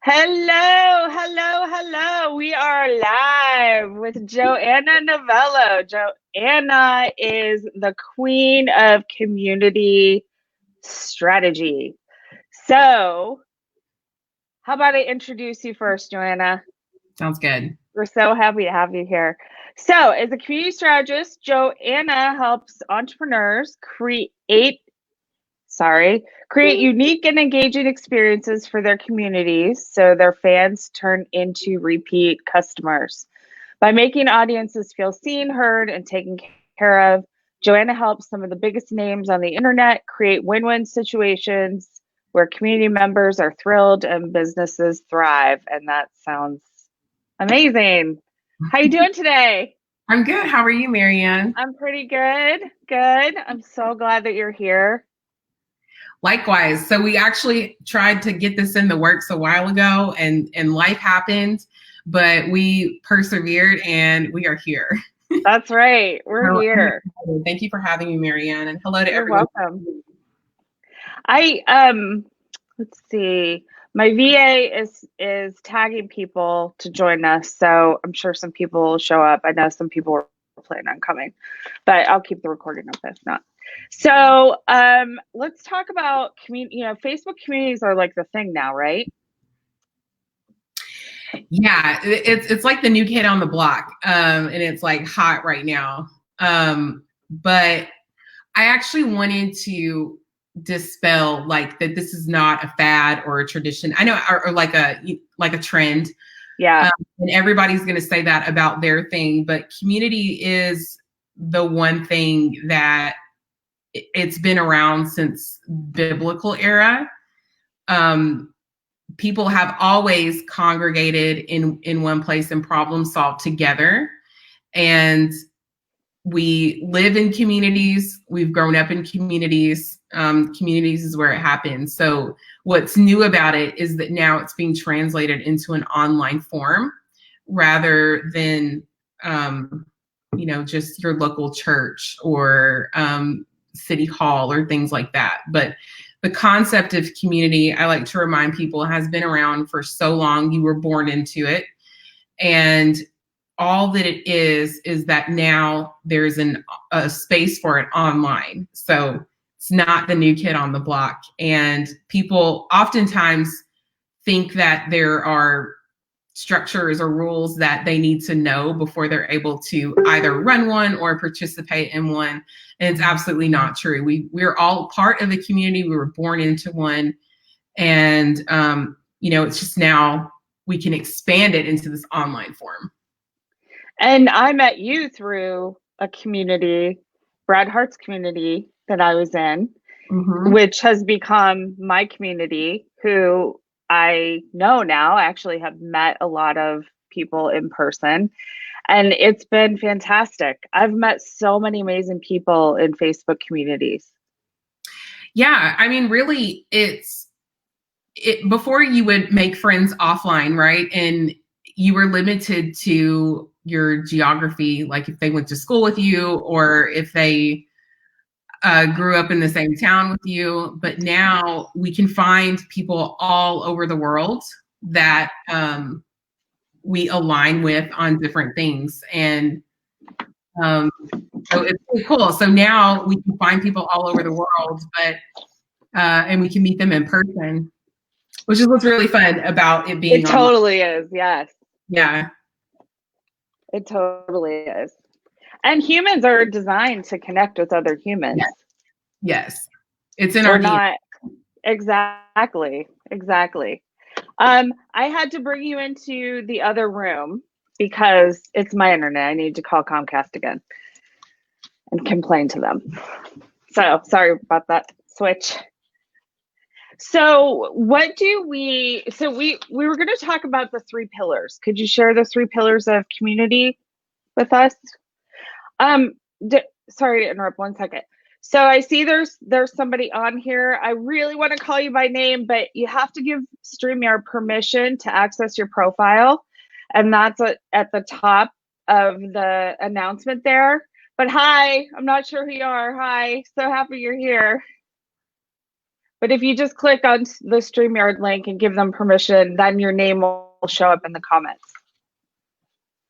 Hello, hello, hello. We are live with Joanna Novello. Joanna is the queen of community strategy. So, how about I introduce you first, Joanna? Sounds good. We're so happy to have you here. So, as a community strategist, Joanna helps entrepreneurs create unique and engaging experiences for their communities so their fans turn into repeat customers. By making audiences feel seen, heard, and taken care of, Joanna helps some of the biggest names on the internet create win win situations where community members are thrilled and businesses thrive. And that sounds amazing. How you doing today? I'm good. How are you, Marianne? I'm pretty good. Good. I'm so glad that you're here. Likewise. So we actually tried to get this in the works a while ago and life happened, but we persevered and we are here. That's right. We're So I'm here. excited. Thank you for having me, Marianne, and hello to You're everyone. welcome. I let's see. My VA is tagging people to join us, so I'm sure some people will show up. I know some people were planning on coming, but I'll keep the recording up if not. So let's talk about community. Facebook communities are like the thing now, right? Yeah, it's like the new kid on the block, and it's like hot right now. But I actually wanted to dispel like that this is not a fad or a tradition. I know, or like a trend. Yeah. And everybody's going to say that about their thing, but community is the one thing that it's been around since biblical era. Um, People have always congregated in one place and problem solved together. And we live in communities. We've grown up in communities. Communities is where it happens. So what's new about it is that now it's being translated into an online form rather than, just your local church or city hall or things like that. But the concept of community, I like to remind people, has been around for so long. You were born into it. And all that it is that now there's a space for it online. So it's not the new kid on the block. And people oftentimes think that there are structures or rules that they need to know before they're able to either run one or participate in one. And it's absolutely not true. We're all part of a community. We were born into one. And, it's just now we can expand it into this online form. And I met you through a community, Brad Hart's community that I was in, which has become my community, who I know now actually have met a lot of people in person. And it's been fantastic. I've met so many amazing people in Facebook communities. Yeah, I mean, really, before you would make friends offline, right? And you were limited to your geography, like if they went to school with you or if they grew up in the same town with you. But now we can find people all over the world that we align with on different things. And so it's really cool. So now we can find people all over the world, and we can meet them in person, which is what's really fun about it being It online. totally is. Yes, Yeah. it totally is. And humans are designed to connect with other humans. Yes. Yes. It's in We're our DNA. not exactly. I had to bring you into the other room because it's my internet. I need to call Comcast again and complain to them. So sorry about that switch. So we were going to talk about the three pillars. Could you share the three pillars of community with us? Um, Sorry to interrupt 1 second. So I see there's somebody on here. I really want to call you by name, but you have to give StreamYard permission to access your profile. And that's at the top of the announcement there. But hi, I'm not sure who you are. Hi, so happy you're here. But if you just click on the StreamYard link and give them permission, then your name will show up in the comments.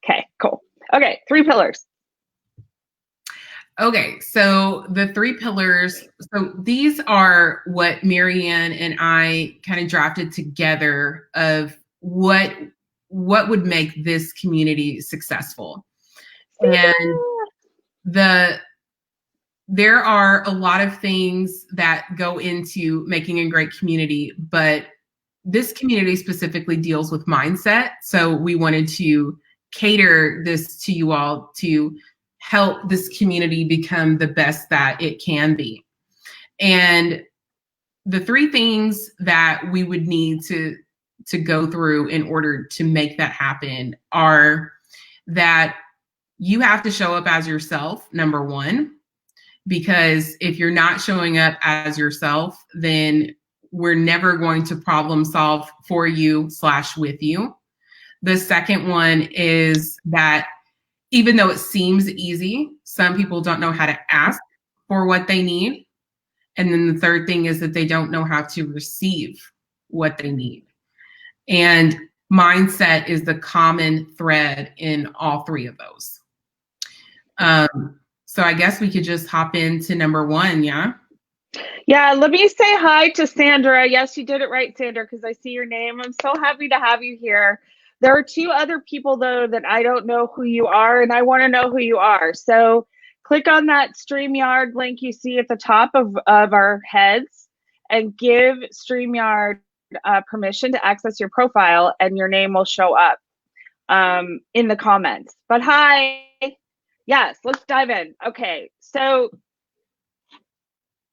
Okay, cool. Okay, 3 pillars. Okay, so the 3 pillars, so these are what Marianne and I kind of drafted together of what would make this community successful. And there are a lot of things that go into making a great community, but this community specifically deals with mindset. So we wanted to cater this to you all to help this community become the best that it can be. And the 3 things that we would need to go through in order to make that happen are that you have to show up as yourself, number 1, because if you're not showing up as yourself, then we're never going to problem solve for you / with you. The second one is that even though it seems easy, some people don't know how to ask for what they need. And then the third thing is that they don't know how to receive what they need. And mindset is the common thread in all 3 of those. So I guess we could just hop into number 1, yeah? Yeah, let me say hi to Sandra. Yes, you did it right, Sandra, because I see your name. I'm so happy to have you here. There are 2 other people, though, that I don't know who you are, and I want to know who you are. So click on that StreamYard link you see at the top of our heads and give StreamYard permission to access your profile, and your name will show up in the comments. But hi. Yes, let's dive in. Okay, so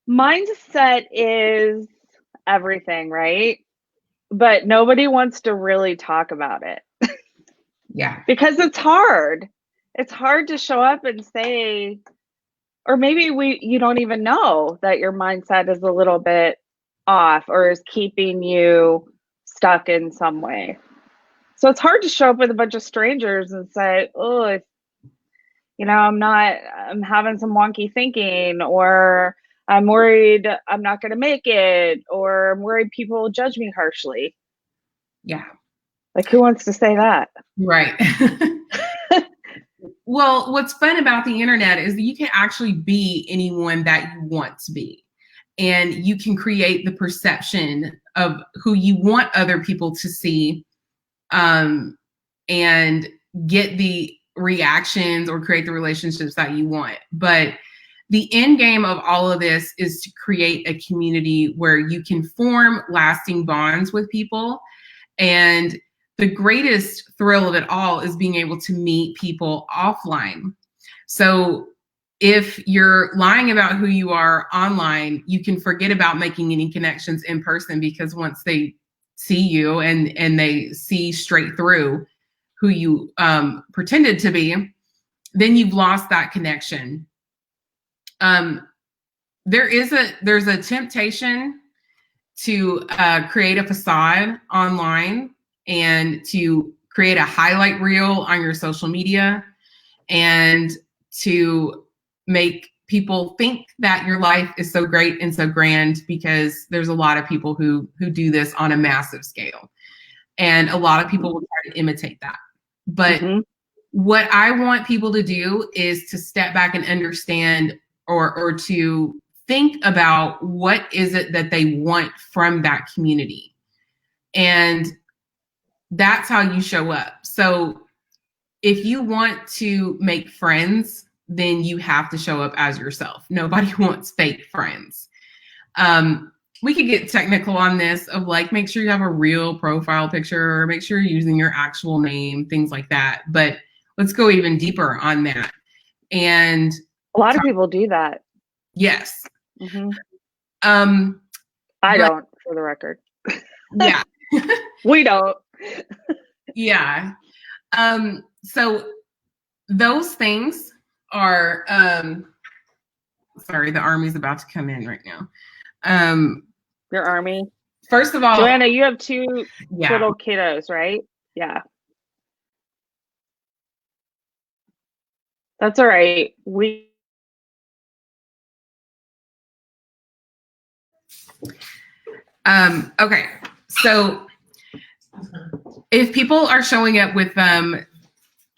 mindset is everything, right? But nobody wants to really talk about it. Yeah. Because it's hard. It's hard to show up and say, or maybe you don't even know that your mindset is a little bit off or is keeping you stuck in some way. So it's hard to show up with a bunch of strangers and say, oh, I'm having some wonky thinking, or I'm worried I'm not going to make it, or I'm worried people will judge me harshly. Yeah. Like, who wants to say that? Right. Well, what's fun about the internet is that you can actually be anyone that you want to be. And you can create the perception of who you want other people to see, and get the reactions or create the relationships that you want. But the end game of all of this is to create a community where you can form lasting bonds with people. And the greatest thrill of it all is being able to meet people offline. So if you're lying about who you are online, you can forget about making any connections in person, because once they see you and they see straight through who you pretended to be, then you've lost that connection. There's a temptation to create a facade online and to create a highlight reel on your social media and to make people think that your life is so great and so grand, because there's a lot of people who do this on a massive scale. And a lot of people will try to imitate that. But what I want people to do is to step back and understand, or to think about what is it that they want from that community. And that's how you show up. So if you want to make friends, then you have to show up as yourself. Nobody wants fake friends. We could get technical on this of like, make sure you have a real profile picture, or make sure you're using your actual name, things like that. But let's go even deeper on that. And a lot of people do that. Yes. I don't, for the record. Yeah. We don't. Yeah. So those things are, sorry, the army's about to come in right now. Your army? First of all, Joanna, you have 2 little kiddos, right? Yeah. That's all right. Okay, so if people are showing up with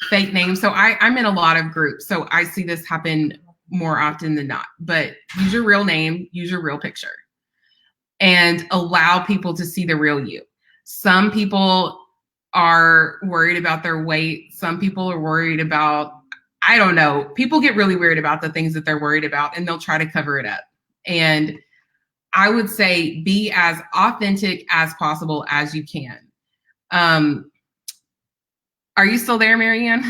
fake names, so I'm in a lot of groups, so I see this happen more often than not, but use your real name, use your real picture, and allow people to see the real you. Some people are worried about their weight. Some people are worried about, I don't know, people get really weird about the things that they're worried about, and they'll try to cover it up. And I would say be as authentic as possible as you can. Are you still there, Marianne?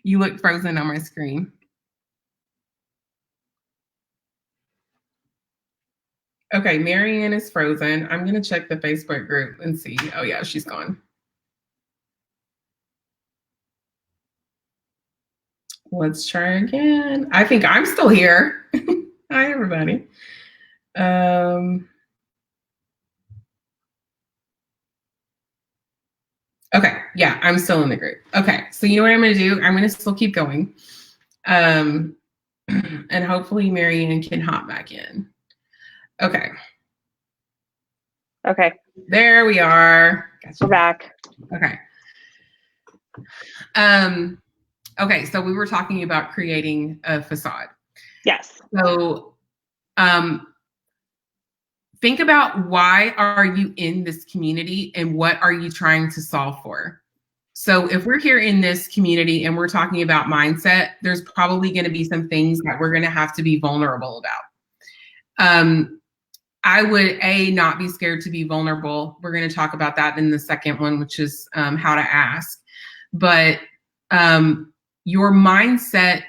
You look frozen on my screen. Okay, Marianne is frozen. I'm going to check the Facebook group and see. Oh, yeah, she's gone. Let's try again. I think I'm still here. Hi, everybody. Okay, yeah, I'm still in the group. Okay, so you know what I'm going to do? I'm going to still keep going. And hopefully Marianne can hop back in. Okay. Okay. There we are. Gotcha. We're back. Okay. Okay, so we were talking about creating a facade. Yes. So think about, why are you in this community and what are you trying to solve for? So if we're here in this community and we're talking about mindset, there's probably going to be some things that we're going to have to be vulnerable about. I would, not be scared to be vulnerable. We're going to talk about that in the second one, which is how to ask. But your mindset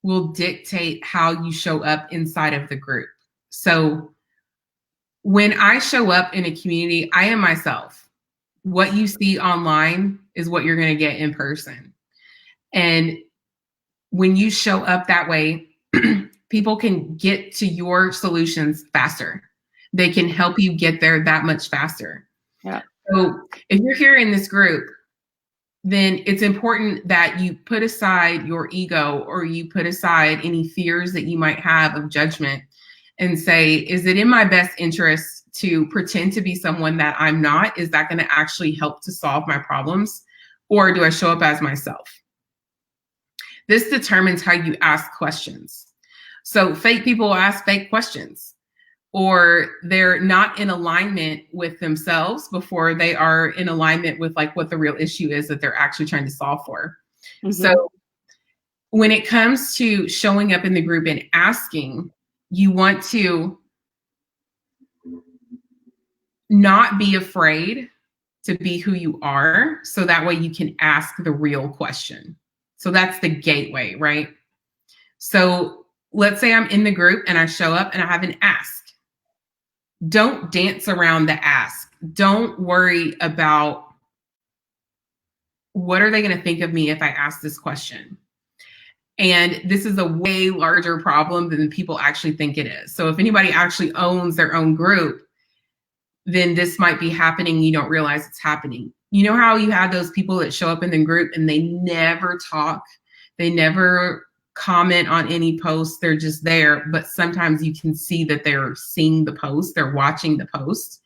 will dictate how you show up inside of the group. So when I show up in a community, I am myself. What you see online is what you're going to get in person. And when you show up that way, people can get to your solutions faster. They can help you get there that much faster. Yeah. So if you're here in this group, then it's important that you put aside your ego, or you put aside any fears that you might have of judgment, and say, is it in my best interest to pretend to be someone that I'm not? Is that going to actually help to solve my problems? Or do I show up as myself? This determines how you ask questions. So fake people ask fake questions, or they're not in alignment with themselves before they are in alignment with like what the real issue is that they're actually trying to solve for. Mm-hmm. So when it comes to showing up in the group and asking, you want to not be afraid to be who you are, so that way you can ask the real question. So that's the gateway, right? So let's say I'm in the group and I show up and I have an ask. Don't dance around the ask. Don't worry about what are they going to think of me if I ask this question. And this is a way larger problem than people actually think it is. So if anybody actually owns their own group, then this might be happening. You don't realize it's happening. You know how you have those people that show up in the group and they never talk, they never comment on any posts, they're just there, but sometimes you can see that they're seeing the post, they're watching the post.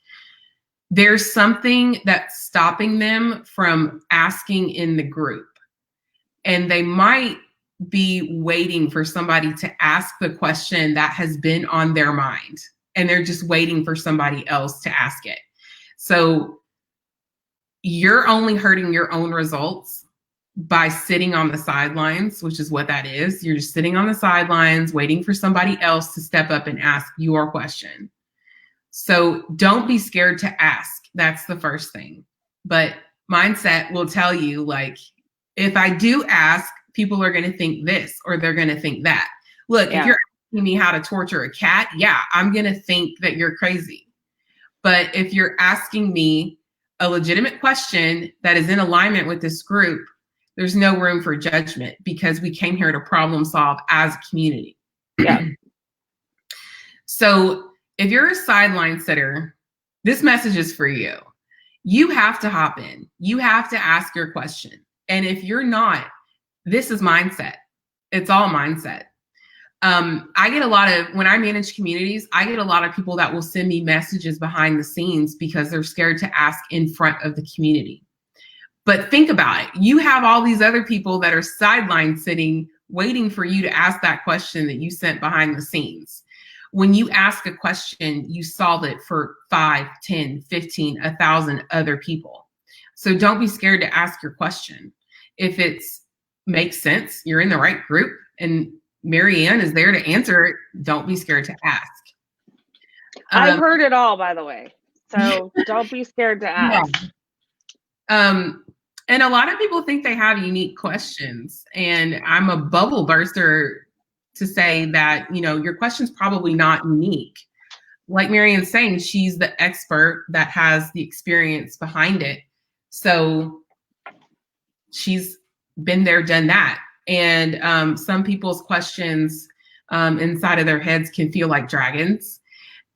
There's something that's stopping them from asking in the group. And they might be waiting for somebody to ask the question that has been on their mind, and they're just waiting for somebody else to ask it. So you're only hurting your own results by sitting on the sidelines, which is what that is. You're just sitting on the sidelines, waiting for somebody else to step up and ask your question. So don't be scared to ask. That's the first thing. But mindset will tell you, like, if I do ask, people are going to think this or they're going to think that. Look, if you're asking me how to torture a cat, yeah, I'm going to think that you're crazy. But if you're asking me a legitimate question that is in alignment with this group, there's no room for judgment, because we came here to problem solve as a community. Yeah. So if you're a sideline sitter, this message is for you. You have to hop in. You have to ask your question. And if you're not, this is mindset. It's all mindset. I get a lot of, when I manage communities, I get a lot of people that will send me messages behind the scenes because they're scared to ask in front of the community. But think about it. You have all these other people that are sidelined sitting, waiting for you to ask that question that you sent behind the scenes. When you ask a question, you solve it for 5, 10, 15, 1,000 other people. So don't be scared to ask your question. If it makes sense, you're in the right group, and Marianne is there to answer it. Don't be scared to ask. I've heard it all, by the way. So don't be scared to ask. Yeah. And a lot of people think they have unique questions, and I'm a bubble burster to say that, you know, your question's probably not unique. Like Marianne's saying, she's the expert that has the experience behind it. So she's been there, done that. And some people's questions inside of their heads can feel like dragons.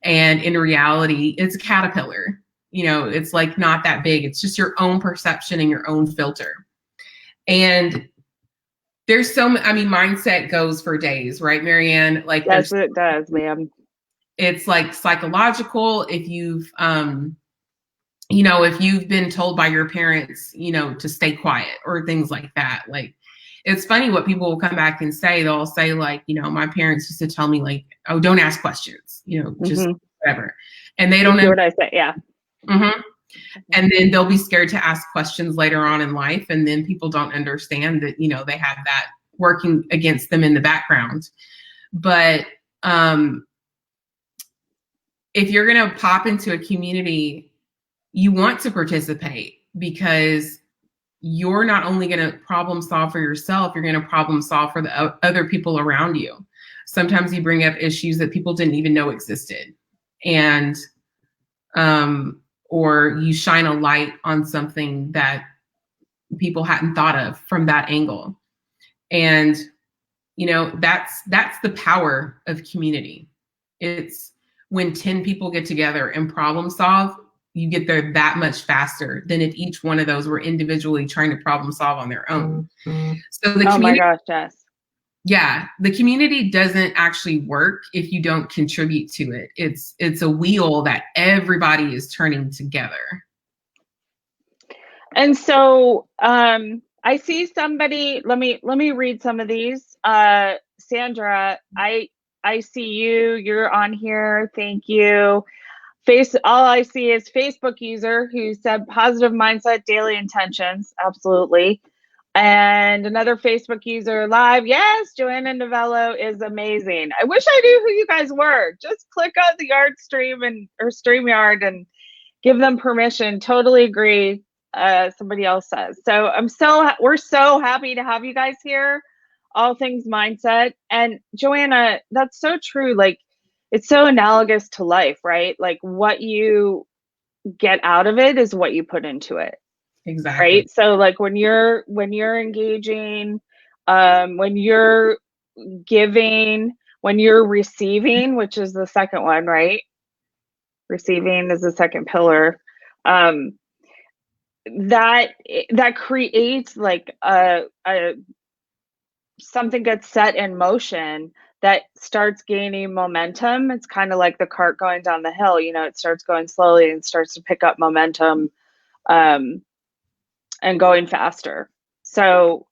And in reality, it's a caterpillar. You know, it's like not that big. It's just your own perception and your own filter. And there's mindset goes for days, right, Marianne? Like, yes, it does, ma'am. It's like psychological. If you've, if you've been told by your parents, to stay quiet or things like that. Like, it's funny what people will come back and say. They'll say like, my parents used to tell me like, oh, don't ask questions, just whatever. And they don't know what I say. Yeah. Mm-hmm. And then they'll be scared to ask questions later on in life. And then people don't understand that, they have that working against them in the background. But if you're going to pop into a community, you want to participate because you're not only going to problem solve for yourself, you're going to problem solve for the other people around you. Sometimes you bring up issues that people didn't even know existed. And, or you shine a light on something that people hadn't thought of from that angle. And, that's the power of community. It's when 10 people get together and problem solve, you get there that much faster than if each one of those were individually trying to problem solve on their own. Mm-hmm. So the community, oh my gosh, yes. Yeah, the community doesn't actually work if you don't contribute to it. It's a wheel that everybody is turning together. And so I see somebody, let me read some of these. Sandra, I see you, you're on here. Thank you. All I see is Facebook user who said positive mindset, daily intentions. Absolutely. And another Facebook user live. Yes, Joanna Novello is amazing. I wish I knew who you guys were. Just click on the Yard Stream or StreamYard and give them permission. Totally agree. Somebody else says. So we're so happy to have you guys here. All things mindset. And Joanna, that's so true. Like, it's so analogous to life, right? Like, what you get out of it is what you put into it. Exactly. Right. So like when you're engaging, when you're giving, when you're receiving, which is the second one, right? Receiving is the second pillar. That creates like a something gets set in motion that starts gaining momentum. It's kind of like the cart going down the hill, it starts going slowly and starts to pick up momentum. And going faster. So,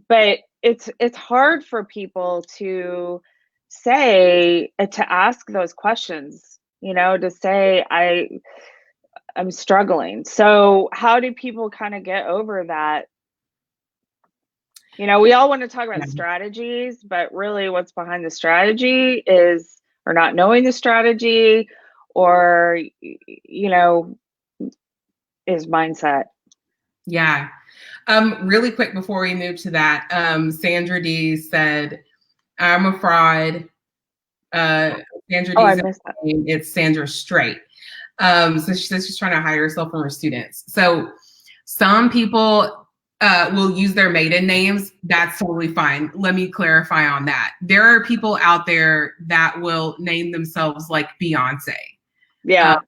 but it's hard for people to say, to ask those questions, to say, I'm struggling. So how do people kind of get over that? We all want to talk about strategies, but really what's behind the strategy is, or not knowing the strategy, or, is mindset. Yeah. Really quick before we move to that, Sandra D said, I'm a fraud. Sandra D's name, it's Sandra Straight. So she says she's trying to hide herself from her students. So some people will use their maiden names. That's totally fine. Let me clarify on that. There are people out there that will name themselves like Beyonce. Yeah.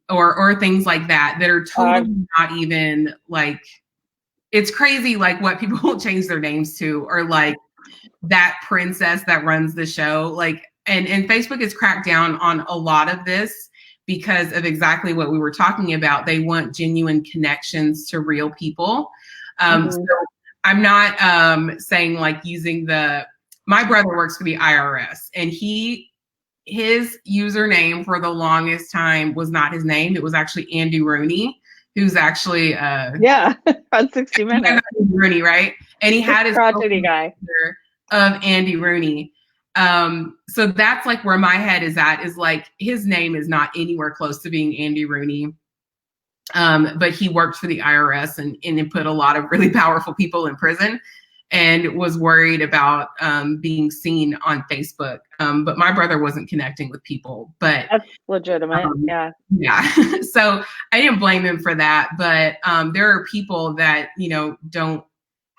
Or things like that are totally not even like, it's crazy like what people will change their names to, or like that princess that runs the show. Like, and Facebook has cracked down on a lot of this because of exactly what we were talking about. They want genuine connections to real people. So I'm not saying like using my brother works for the IRS, and his username for the longest time was not his name. It was actually Andy Rooney, who's actually on 60 Minutes. Rooney, right? And he had his crotchety guy of Andy Rooney. So that's like where my head is at, is like his name is not anywhere close to being Andy Rooney. But he worked for the IRS and it put a lot of really powerful people in prison, and was worried about being seen on Facebook. But my brother wasn't connecting with people. But that's legitimate. Yeah. So I didn't blame him for that. But there are people that, don't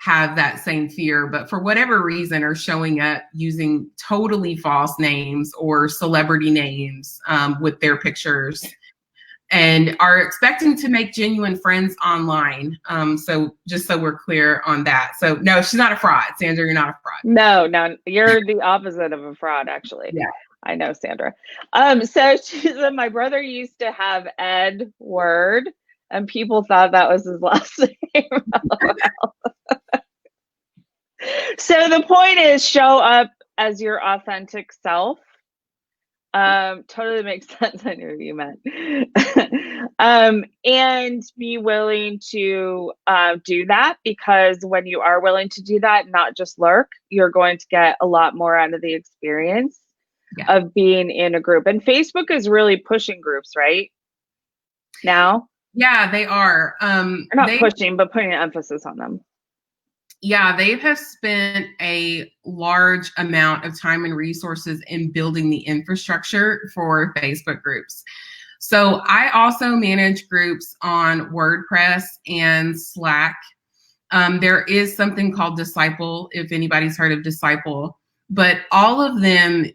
have that same fear, but for whatever reason are showing up using totally false names or celebrity names with their pictures, and are expecting to make genuine friends online. So just so we're clear on that. So no, she's not a fraud. Sandra, you're not a fraud. No, you're the opposite of a fraud, actually. Yeah. I know, Sandra. So she said, my brother used to have Ed Word, and people thought that was his last name. So the point is, show up as your authentic self. Totally makes sense. I knew what you meant. And be willing to do that, because when you are willing to do that, not just lurk, you're going to get a lot more out of the experience of being in a group. And Facebook is really pushing groups right now. Yeah, they are. They're not pushing, but putting an emphasis on them. Yeah, they have spent a large amount of time and resources in building the infrastructure for Facebook groups. So I also manage groups on WordPress and Slack. There is something called Disciple, if anybody's heard of Disciple, but all of them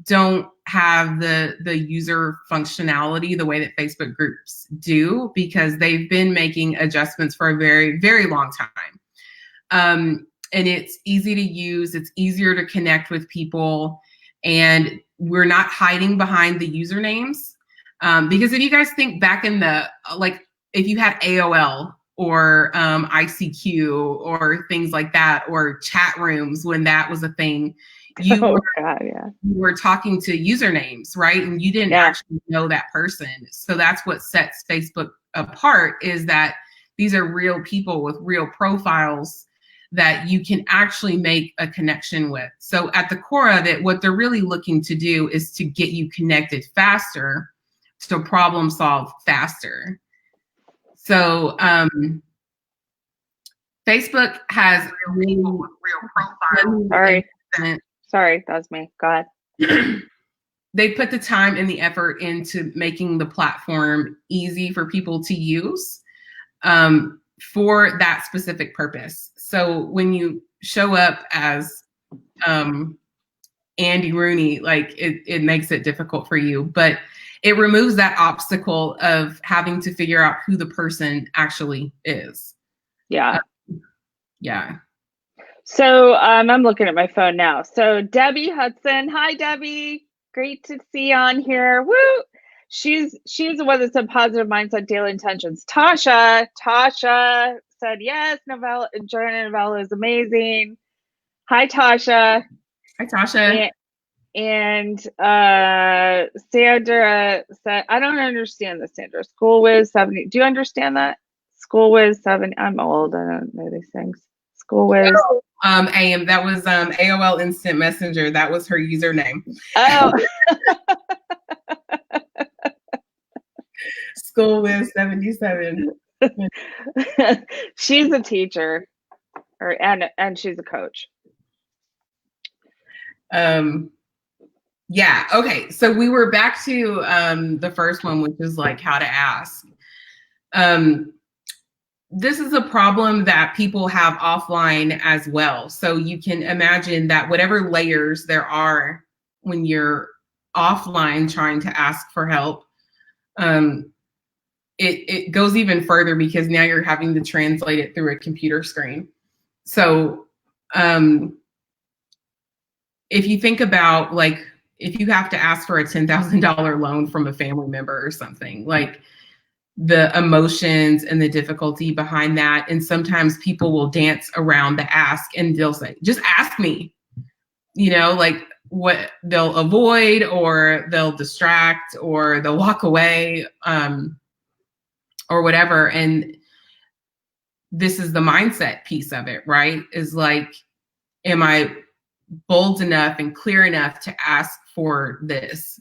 don't have the user functionality the way that Facebook groups do, because they've been making adjustments for a very, very long time. And it's easy to use. It's easier to connect with people, and we're not hiding behind the usernames. Because if you guys think back in if you had AOL or ICQ or things like that, or chat rooms when that was a thing, you were talking to usernames, right? And you didn't actually know that person. So that's what sets Facebook apart, is that these are real people with real profiles that you can actually make a connection with. So at the core of it, what they're really looking to do is to get you connected faster, to problem solve faster. So Facebook has a real profile. Sorry, that was me. Go ahead. They put the time and the effort into making the platform easy for people to use for that specific purpose. So when you show up as Andy Rooney, like it makes it difficult for you, but it removes that obstacle of having to figure out who the person actually is. Yeah. Yeah. So I'm looking at my phone now. So Debbie Hudson, hi Debbie, great to see you on here. Woo! She's the one that said positive mindset, daily intentions. Tasha said yes. Joanna Novella is amazing. Hi Tasha. Hi Tasha. And Sandra said, I don't understand this, Sandra. School Whiz 70. Do you understand that? School Whiz 70. I'm old. I don't know these things. School Whiz. AM. That was AOL Instant Messenger. That was her username. Oh. School Whiz 77. She's a teacher, and she's a coach. Yeah. Okay. So we were back to the first one, which is like how to ask. This is a problem that people have offline as well. So you can imagine that whatever layers there are when you're offline trying to ask for help, it goes even further, because now you're having to translate it through a computer screen. So if you think about, like, if you have to ask for a $10,000 loan from a family member or something, like, the emotions and the difficulty behind that. And sometimes people will dance around the ask and they'll say, just ask me, like what they'll avoid, or they'll distract, or they'll walk away, or whatever. And this is the mindset piece of it, right? Is like, am I bold enough and clear enough to ask for this?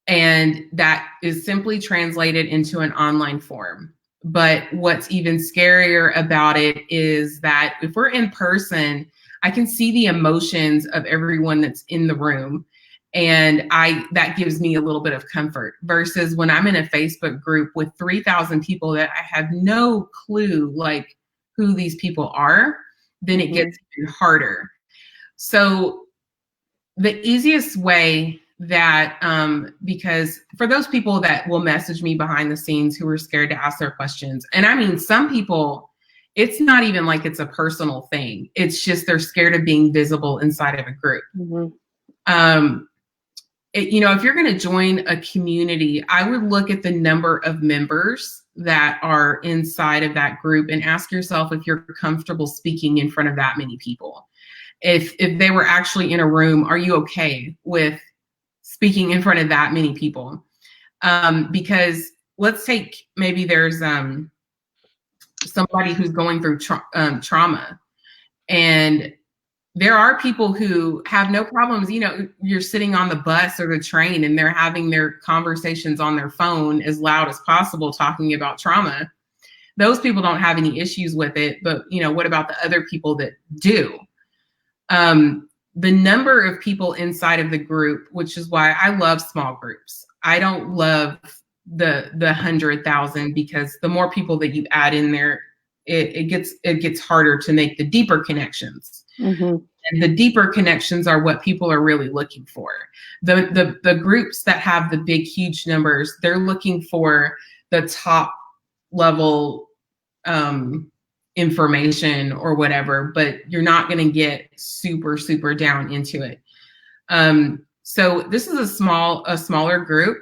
And that is simply translated into an online form. But what's even scarier about it is that if we're in person, I can see the emotions of everyone that's in the room. And that gives me a little bit of comfort, versus when I'm in a Facebook group with 3,000 people that I have no clue, like, who these people are, then it gets even harder. So the easiest way that, because for those people that will message me behind the scenes who are scared to ask their questions, and I mean, some people, it's not even like it's a personal thing. It's just they're scared of being visible inside of a group. If you're going to join a community, I would look at the number of members that are inside of that group and ask yourself if you're comfortable speaking in front of that many people. If they were actually in a room, are you okay with speaking in front of that many people? Because let's take, maybe there's somebody who's going through trauma, and there are people who have no problems. You're sitting on the bus or the train and they're having their conversations on their phone as loud as possible, talking about trauma. Those people don't have any issues with it. But, what about the other people that do? The number of people inside of the group, which is why I love small groups. I don't love the 100,000, because the more people that you add in there, it gets harder to make the deeper connections. And the deeper connections are what people are really looking for. The groups that have the big, huge numbers, they're looking for the top level information or whatever, but you're not going to get super, super down into it. So this is a smaller group,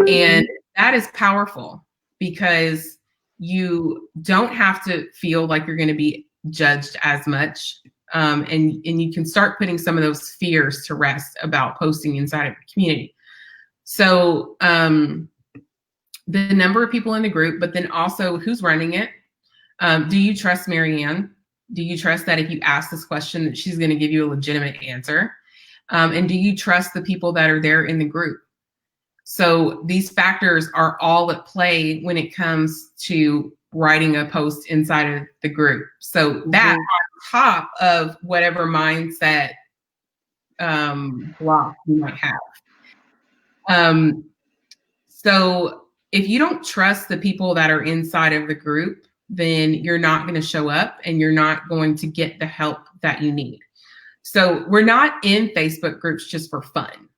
and that is powerful, because you don't have to feel like you're going to be judged as much. And you can start putting some of those fears to rest about posting inside of a community. So the number of people in the group, but then also who's running it. Do you trust Marianne? Do you trust that if you ask this question that she's going to give you a legitimate answer? And do you trust the people that are there in the group? So these factors are all at play when it comes to writing a post inside of the group. So that on top of whatever mindset block you might have. So if you don't trust the people that are inside of the group, then you're not going to show up and you're not going to get the help that you need. So we're not in Facebook groups just for fun.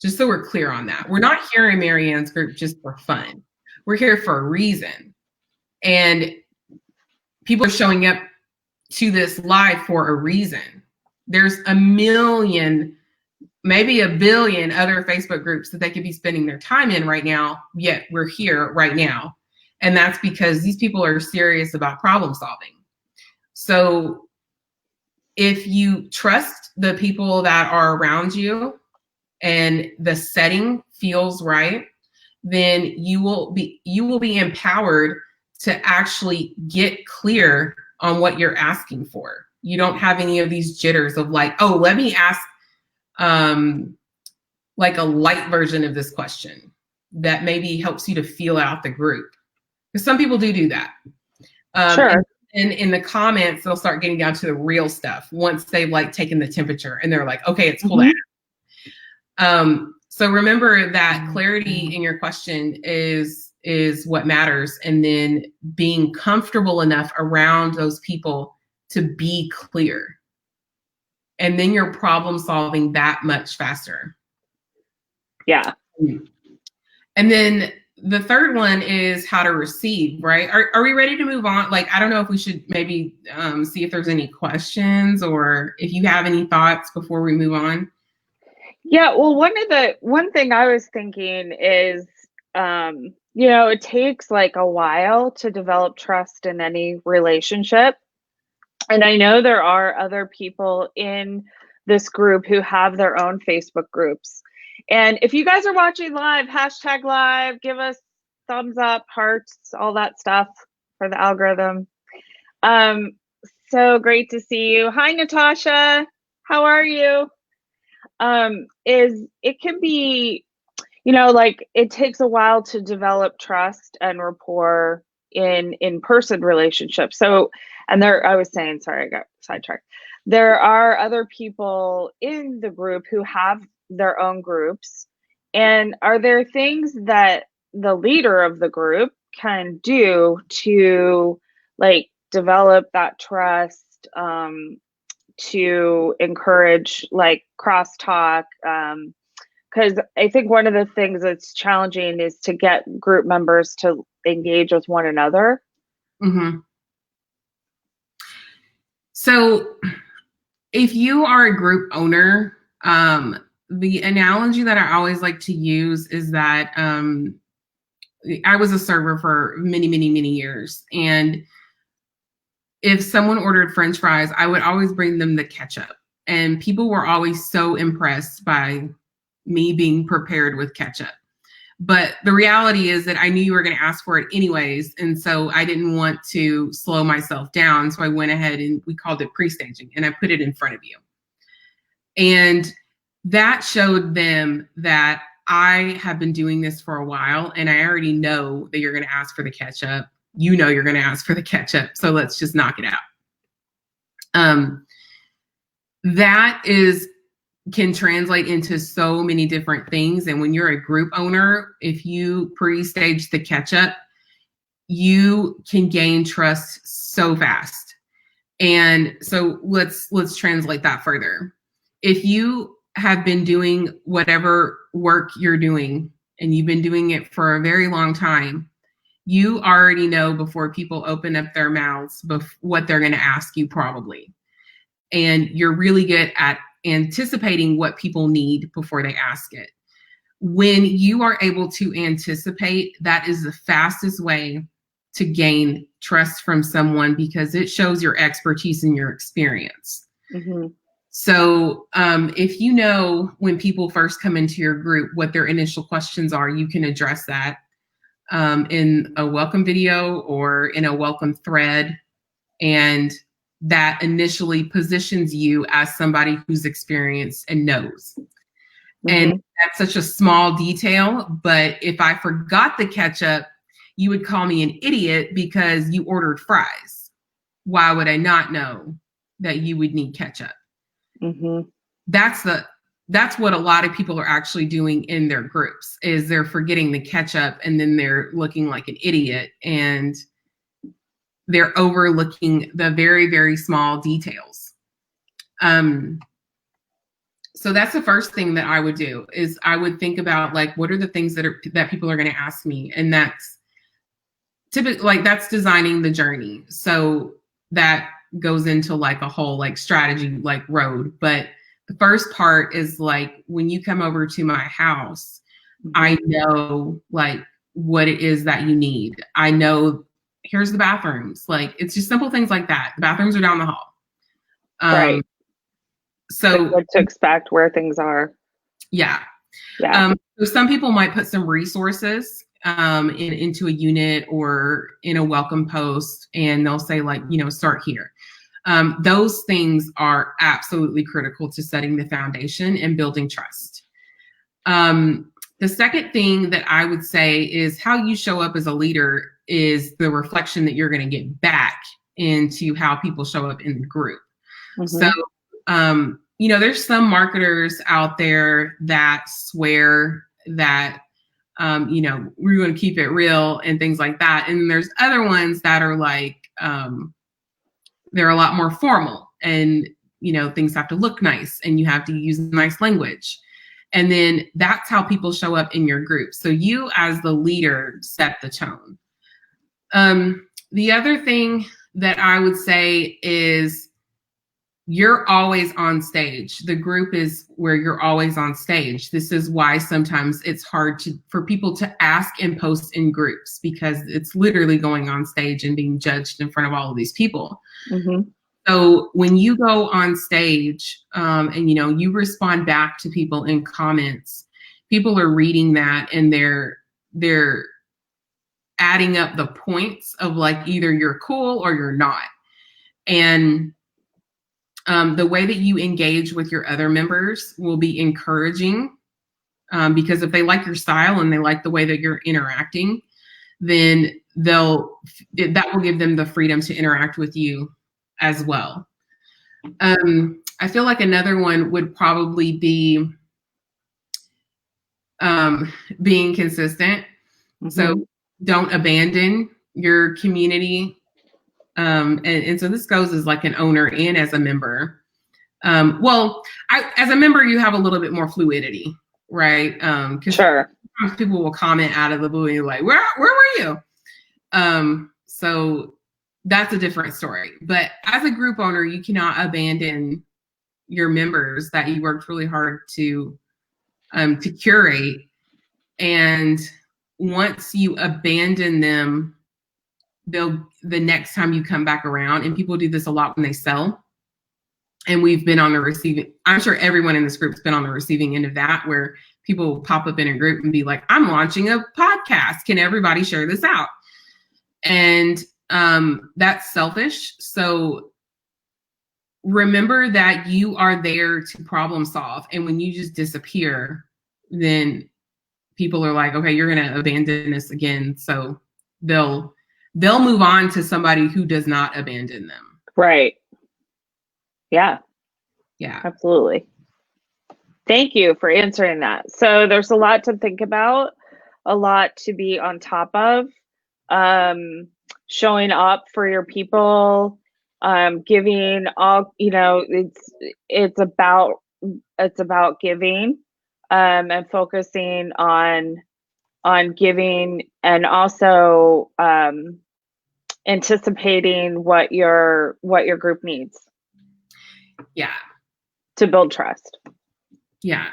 Just so we're clear on that. We're not here in Marianne's group just for fun. We're here for a reason. And people are showing up to this live for a reason. There's a million, maybe a billion other Facebook groups that they could be spending their time in right now, yet we're here right now. And that's because these people are serious about problem solving. So if you trust the people that are around you and the setting feels right, then you will be empowered to actually get clear on what you're asking for. You don't have any of these jitters of like, oh, let me ask like a light version of this question that maybe helps you to feel out the group. Because some people do that. Sure. And in the comments, they'll start getting down to the real stuff once they've like taken the temperature and they're like, okay, it's cool to ask. So remember that clarity in your question is what matters. And then being comfortable enough around those people to be clear. And then you're problem solving that much faster. Yeah. And then the third one is how to receive, right? Are we ready to move on? Like, I don't know if we should maybe see if there's any questions or if you have any thoughts before we move on. Yeah, well, one thing I was thinking is, you know, it takes like a while to develop trust in any relationship. And I know there are other people in this group who have their own Facebook groups. And if you guys are watching live, hashtag live, give us thumbs up, hearts, all that stuff for the algorithm. Um, so great to see you. Hi, Natasha. How are you? Is it can be, you know, like it takes a while to develop trust and rapport in-person relationships. So, and there, I was saying, sorry, I got sidetracked. There are other people in the group who have their own groups. And are there things that the leader of the group can do to like develop that trust, to encourage like crosstalk? Because I think one of the things that's challenging is to get group members to engage with one another. Mm-hmm. So if you are a group owner, the analogy that I always like to use is that I was a server for many, many, many years. And if someone ordered French fries, I would always bring them the ketchup. And people were always so impressed by me being prepared with ketchup. But the reality is that I knew you were going to ask for it anyways. And so I didn't want to slow myself down. So I went ahead and we called it pre-staging and I put it in front of you. And that showed them that I have been doing this for a while and I already know that you're going to ask for the ketchup. You know you're going to ask for the ketchup. So let's just knock it out. That can translate into so many different things. And when you're a group owner, if you pre-stage the ketchup, you can gain trust so fast. And so let's translate that further. If you have been doing whatever work you're doing and you've been doing it for a very long time, you already know before people open up their mouths what they're going to ask you probably. And you're really good at anticipating what people need before they ask it. When you are able to anticipate, that is the fastest way to gain trust from someone because it shows your expertise and your experience. Mm-hmm. So if you know when people first come into your group what their initial questions are, you can address that in a welcome video or in a welcome thread. And that initially positions you as somebody who's experienced and knows. Mm-hmm. And that's such a small detail, but if I forgot the ketchup, you would call me an idiot because you ordered fries. Why would I not know that you would need ketchup? Mm-hmm. That's what a lot of people are actually doing in their groups is they're forgetting the ketchup and then they're looking like an idiot and they're overlooking the very, very small details. So that's the first thing that I would do is I would think about like, what are the things that people are going to ask me? And that's typically like, that's designing the journey. So that goes into like a whole like strategy, like road. But the first part is like, when you come over to my house, mm-hmm. I know like what it is that you need. I know here's the bathrooms. Like, it's just simple things like that. The bathrooms are down the hall. Right. So like what to expect, where things are. Yeah. Yeah. So some people might put some resources into a unit or in a welcome post, and they'll say like, start here. Those things are absolutely critical to setting the foundation and building trust. The second thing that I would say is how you show up as a leader is the reflection that you're going to get back into how people show up in the group. Mm-hmm. So, there's some marketers out there that swear that, we're going to keep it real and things like that. And there's other ones that are like, they're a lot more formal and, things have to look nice and you have to use nice language. And then that's how people show up in your group. So you as the leader set the tone. The other thing that I would say is you're always on stage. The group is where you're always on stage. This is why sometimes it's hard for people to ask and post in groups, because it's literally going on stage and being judged in front of all of these people. Mm-hmm. So when you go on stage and you respond back to people in comments, people are reading that and they're adding up the points of like either you're cool or you're not. And the way that you engage with your other members will be encouraging, because if they like your style and they like the way that you're interacting, then that will give them the freedom to interact with you as well. I feel like another one would probably be being consistent. Mm-hmm. So don't abandon your community. And so this goes as like an owner and as a member. As a member, you have a little bit more fluidity, right? Sure. Sometimes people will comment out of the blue and you're like, where were you? So that's a different story. But as a group owner, you cannot abandon your members that you worked really hard to curate. And once you abandon them, the next time you come back around, and people do this a lot when they sell, and we've been on the receiving, I'm sure everyone in this group's been on the receiving end of that, where people will pop up in a group and be like, I'm launching a podcast. Can everybody share this out? And that's selfish. So remember that you are there to problem solve. And when you just disappear, then people are like, okay, you're going to abandon us again. So they'll move on to somebody who does not abandon them. Right. Yeah. Yeah. Absolutely. Thank you for answering that. So there's a lot to think about, a lot to be on top of, showing up for your people, giving all, it's about giving, and focusing on giving, and also, anticipating what your group needs. Yeah. To build trust. Yeah.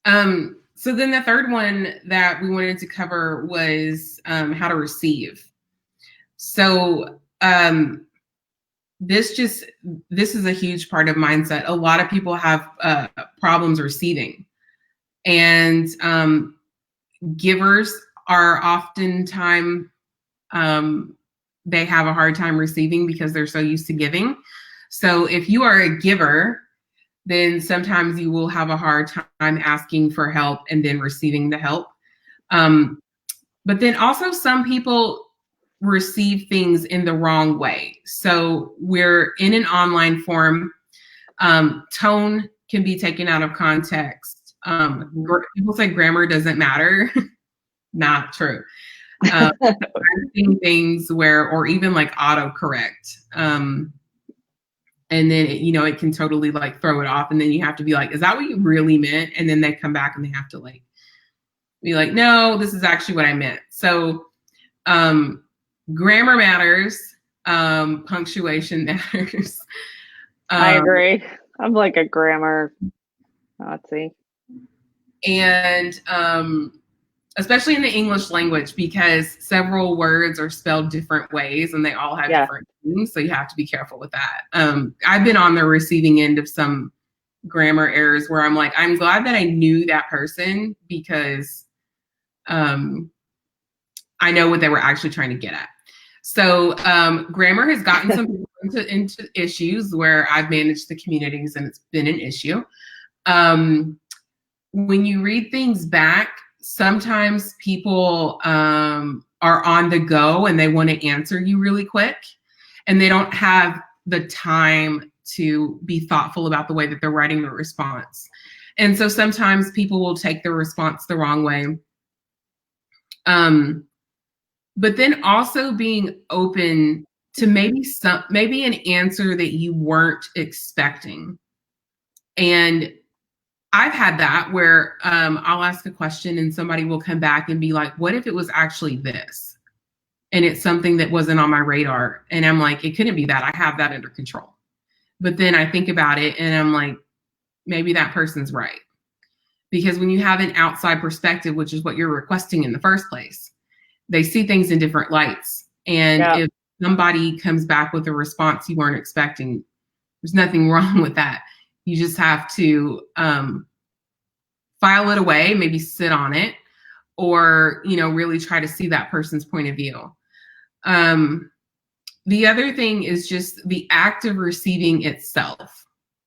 So then the third one that we wanted to cover was how to receive. So this is a huge part of mindset. A lot of people have problems receiving, and givers are oftentimes they have a hard time receiving because they're so used to giving. So if you are a giver, then sometimes you will have a hard time asking for help and then receiving the help. But then also some people receive things in the wrong way. So we're in an online forum. Tone can be taken out of context. People say grammar doesn't matter. Not true. I've seen things where, or even like autocorrect. And then, it can totally like throw it off. And then you have to be like, is that what you really meant? And then they come back and they have to like, be like, no, this is actually what I meant. So grammar matters. Punctuation matters. I agree. I'm like a grammar Nazi. And especially in the English language, because several words are spelled different ways and they all have different meanings. So you have to be careful with that. I've been on the receiving end of some grammar errors where I'm like, I'm glad that I knew that person, because I know what they were actually trying to get at. So grammar has gotten some people into issues where I've managed the communities and it's been an issue. When you read things back, sometimes people are on the go and they want to answer you really quick, and they don't have the time to be thoughtful about the way that they're writing the response. And so sometimes people will take the response the wrong way. But then also being open to maybe an answer that you weren't expecting. And I've had that where I'll ask a question and somebody will come back and be like, what if it was actually this? And it's something that wasn't on my radar. And I'm like, it couldn't be that. I have that under control. But then I think about it and I'm like, maybe that person's right. Because when you have an outside perspective, which is what you're requesting in the first place, they see things in different lights. And if somebody comes back with a response you weren't expecting, there's nothing wrong with that. You just have to file it away, maybe sit on it, or, really try to see that person's point of view. The other thing is just the act of receiving itself.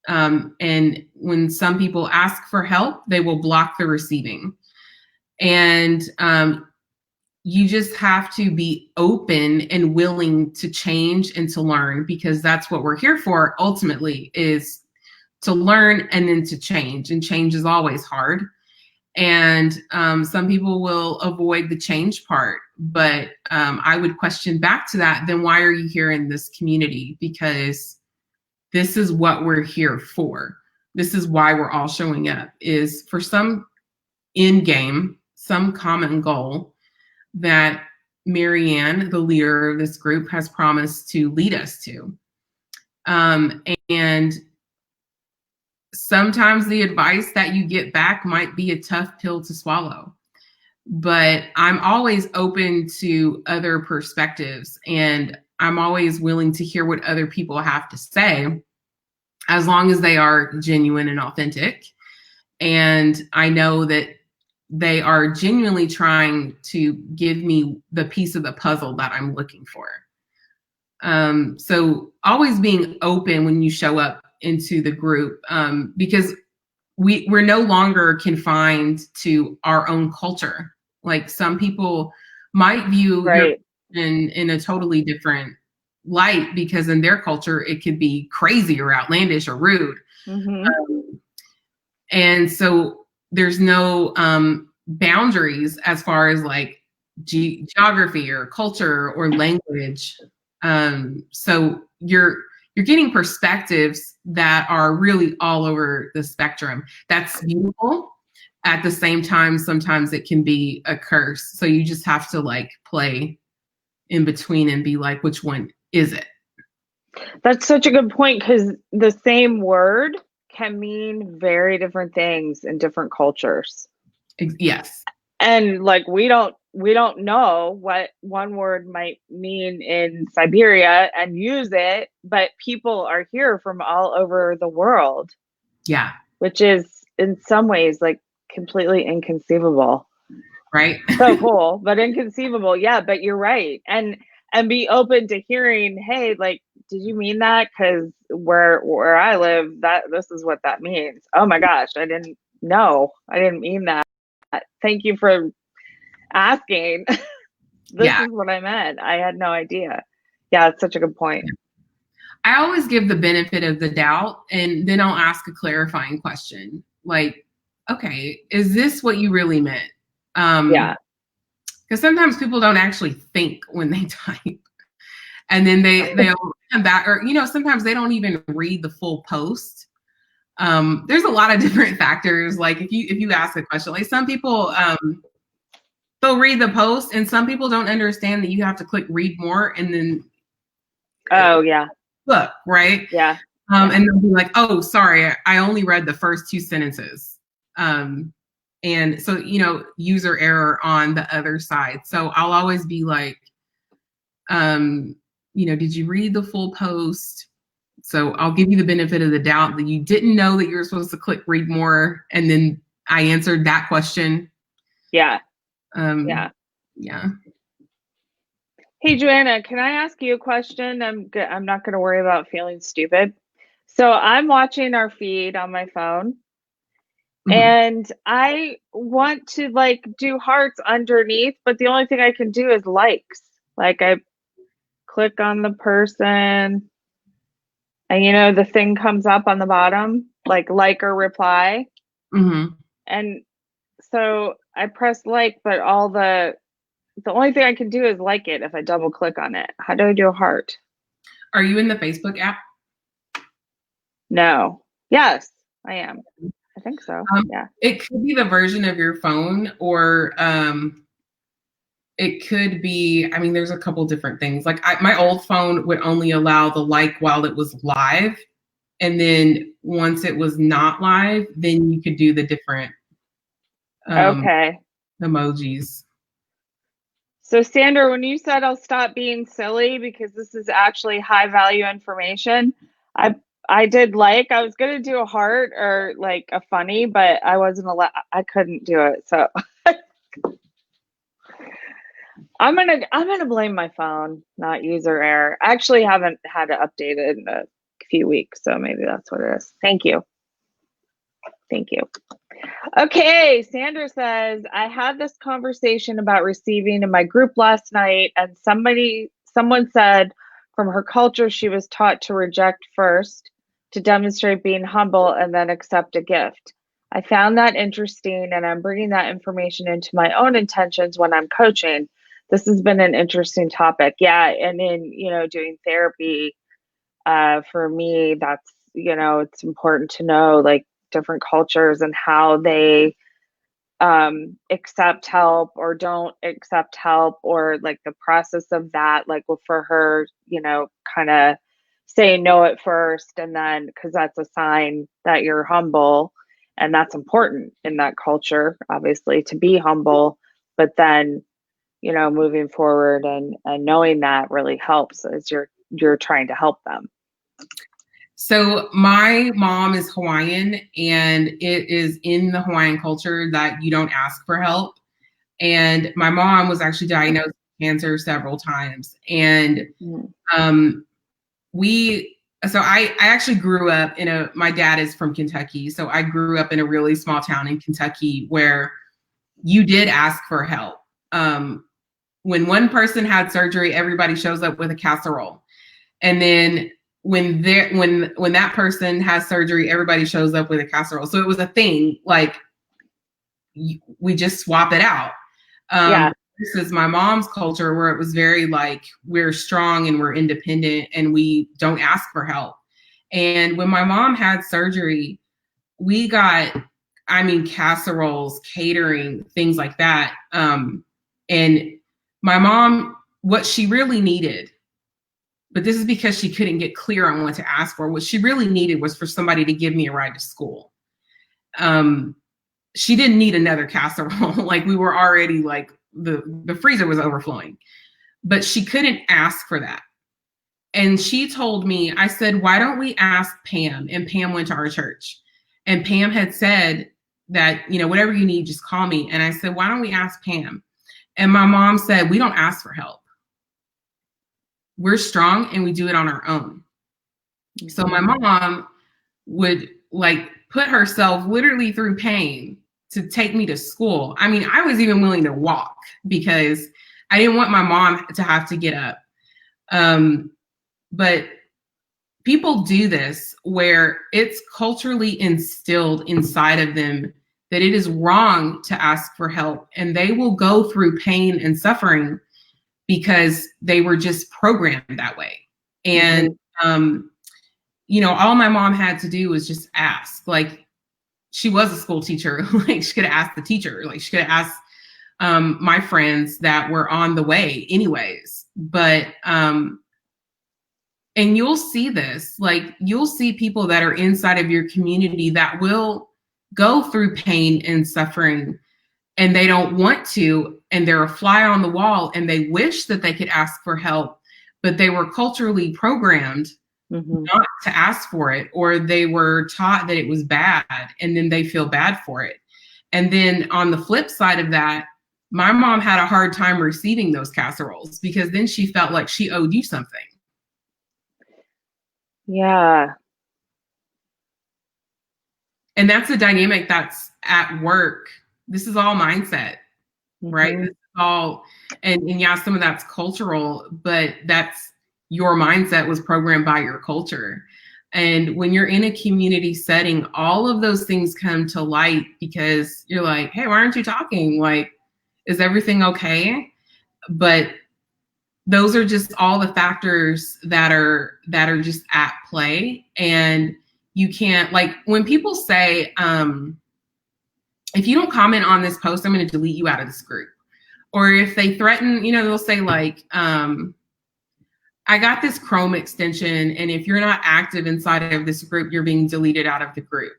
And when some people ask for help, they will block the receiving. And you just have to be open and willing to change and to learn, because that's what we're here for ultimately, is to learn and then to change. And change is always hard. And some people will avoid the change part, but I would question back to that, then why are you here in this community? Because this is what we're here for. This is why we're all showing up, is for some end game, some common goal that Marianne, the leader of this group, has promised to lead us to. And sometimes the advice that you get back might be a tough pill to swallow, but I'm always open to other perspectives, and I'm always willing to hear what other people have to say, as long as they are genuine and authentic. And I know that they are genuinely trying to give me the piece of the puzzle that I'm looking for. So always being open when you show up into the group, because we're no longer confined to our own culture. Like, some people might view in a totally different light, because in their culture it could be crazy or outlandish or rude. And so there's no boundaries as far as like geography or culture or language. So you're getting perspectives that are really all over the spectrum. That's beautiful. At the same time, sometimes it can be a curse. So you just have to like play in between and be like, which one is it? That's such a good point, because the same word can mean very different things in different cultures. Yes. And like, we don't know what one word might mean in Siberia and use it, but people are here from all over the world. Yeah. Which is in some ways like completely inconceivable. Right. So cool, but inconceivable. Yeah, but you're right. And be open to hearing, hey, like, did you mean that? Because where I live, this is what that means. Oh my gosh, I didn't know. I didn't mean that. Thank you for asking. This is what I meant. I had no idea. Yeah, it's such a good point. I always give the benefit of the doubt, and then I'll ask a clarifying question. Like, okay, is this what you really meant? Yeah. Because sometimes people don't actually think when they type. And then they'll come back, or, sometimes they don't even read the full post. There's a lot of different factors. Like, if you ask a question, like, some people, they'll read the post, and some people don't understand that you have to click read more and then look, right? Yeah. And they'll be like, oh, sorry, I only read the first 2 sentences. And so, user error on the other side. So I'll always be like, did you read the full post? So I'll give you the benefit of the doubt that you didn't know that you're supposed to click read more. And then I answered that question. Yeah. Yeah. Hey, Joanna, can I ask you a question? I'm not going to worry about feeling stupid. So I'm watching our feed on my phone, and I want to like do hearts underneath, but the only thing I can do is likes. Like, I click on the person, and the thing comes up on the bottom, like or reply. And so I press like, but the only thing I can do is like it if I double click on it. How do I do a heart? Are you in the Facebook app? No. Yes, I am. I think so. Yeah. It could be the version of your phone, or it could be, I mean, there's a couple different things. Like my old phone would only allow the like while it was live. And then once it was not live, then you could do the different emojis. So Sandra, when you said I'll stop being silly because this is actually high value information, I did I was gonna do a heart or like a funny, but I wasn't allowed. I couldn't do it. So I'm gonna blame my phone, not user error. I actually haven't had it updated in a few weeks, so maybe that's what it is. Thank you. Thank you. Okay, Sandra says, I had this conversation about receiving in my group last night, and someone said from her culture she was taught to reject first, to demonstrate being humble, and then accept a gift. I found that interesting, and I'm bringing that information into my own intentions when I'm coaching. This has been an interesting topic. Yeah, and in, doing therapy, for me, that's, it's important to know like different cultures and how they accept help or don't accept help, or like the process of that, like for her, kind of saying no at first, and then because that's a sign that you're humble, and that's important in that culture, obviously, to be humble, but then moving forward and knowing that really helps as you're trying to help them. So my mom is Hawaiian, and it is in the Hawaiian culture that you don't ask for help. And my mom was actually diagnosed with cancer several times. And I actually grew up my dad is from Kentucky. So I grew up in a really small town in Kentucky where you did ask for help. When one person had surgery, everybody shows up with a casserole. And then when that person has surgery, everybody shows up with a casserole. So it was a thing, like we just swap it out. This is my mom's culture, where it was very like, we're strong and we're independent and we don't ask for help. And when my mom had surgery, we got, casseroles, catering, things like that. And my mom, what she really needed, but this is because she couldn't get clear on what to ask for. What she really needed was for somebody to give me a ride to school. She didn't need another casserole. Like we were already like, the freezer was overflowing, but she couldn't ask for that. And she told me, I said, why don't we ask Pam? And Pam went to our church, and Pam had said that, whatever you need, just call me. And I said, why don't we ask Pam? And my mom said, we don't ask for help. We're strong and we do it on our own. Mm-hmm. So my mom would like put herself literally through pain to take me to school. I was even willing to walk because I didn't want my mom to have to get up. But people do this where it's culturally instilled inside of them that it is wrong to ask for help, and they will go through pain and suffering because they were just programmed that way. And, all my mom had to do was just ask. Like, she was a school teacher. Like, she could have asked the teacher. Like, she could have asked my friends that were on the way anyways. But, and you'll see this, like, you'll see people that are inside of your community that will go through pain and suffering, and they don't want to, and they're a fly on the wall, and they wish that they could ask for help, but they were culturally programmed not to ask for it, or they were taught that it was bad, and then they feel bad for it. And then on the flip side of that, my mom had a hard time receiving those casseroles because then she felt like she owed you something. Yeah. And that's the dynamic that's at work. This is all mindset, right? This is all, and yeah, some of that's cultural, but that's your mindset was programmed by your culture. And when you're in a community setting, all of those things come to light because you're like, hey, why aren't you talking? Like, is everything okay? But those are just all the factors that are just at play. And You can't, like, when people say, if you don't comment on this post, I'm going to delete you out of this group. Or if they threaten, they'll say like, I got this Chrome extension, and if you're not active inside of this group, you're being deleted out of the group.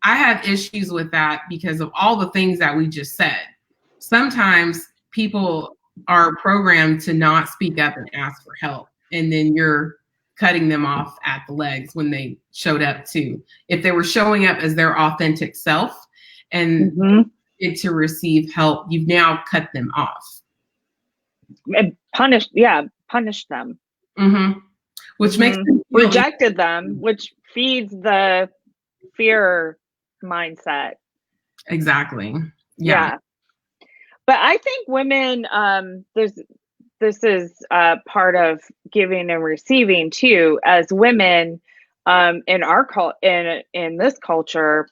I have issues with that because of all the things that we just said. Sometimes people are programmed to not speak up and ask for help, and then you're cutting them off at the legs when they showed up too. If they were showing up as their authentic self and to receive help, you've now cut them off. And punish them. Which makes them rejected them, which feeds the fear mindset. Exactly. Yeah. But I think women, this is part of giving and receiving too. As women, in our in this culture,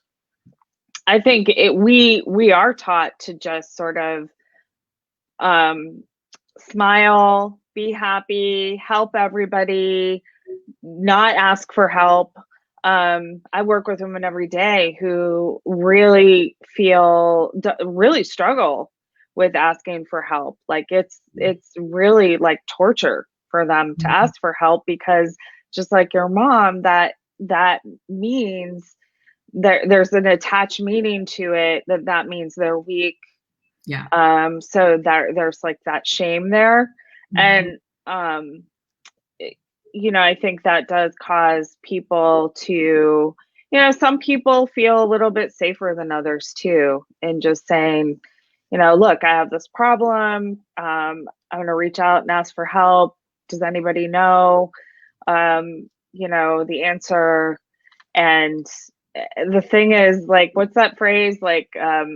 I think we are taught to just sort of smile, be happy, help everybody, not ask for help. I work with women every day who really struggle with asking for help. Like it's really like torture for them to ask for help, because just like your mom, that means there's an attached meaning to it, that means they're weak. Yeah. So there's like that shame there. And I think that does cause people to, some people feel a little bit safer than others too, and just saying, look, I have this problem. I'm going to reach out and ask for help. Does anybody know, the answer? And the thing is, like, what's that phrase? Like, a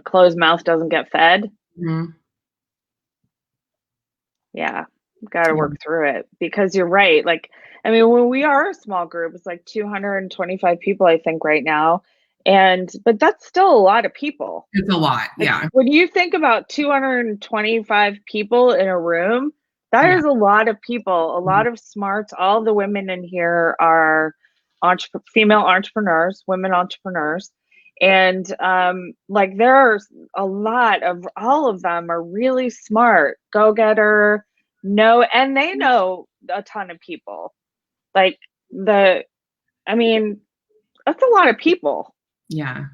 closed mouth doesn't get fed. Yeah. Got to work through it, because you're right. Like, I mean, when we are a small group, it's like 225 people, I think, right now. But that's still a lot of people. It's a lot. Yeah. Like, when you think about 225 people in a room, that is a lot of people, a lot of smarts. All the women in here are female entrepreneurs, women entrepreneurs. And like, there's a lot of, all of them are really smart, go-getter, and they know a ton of people. Like, I mean, that's a lot of people. Yeah.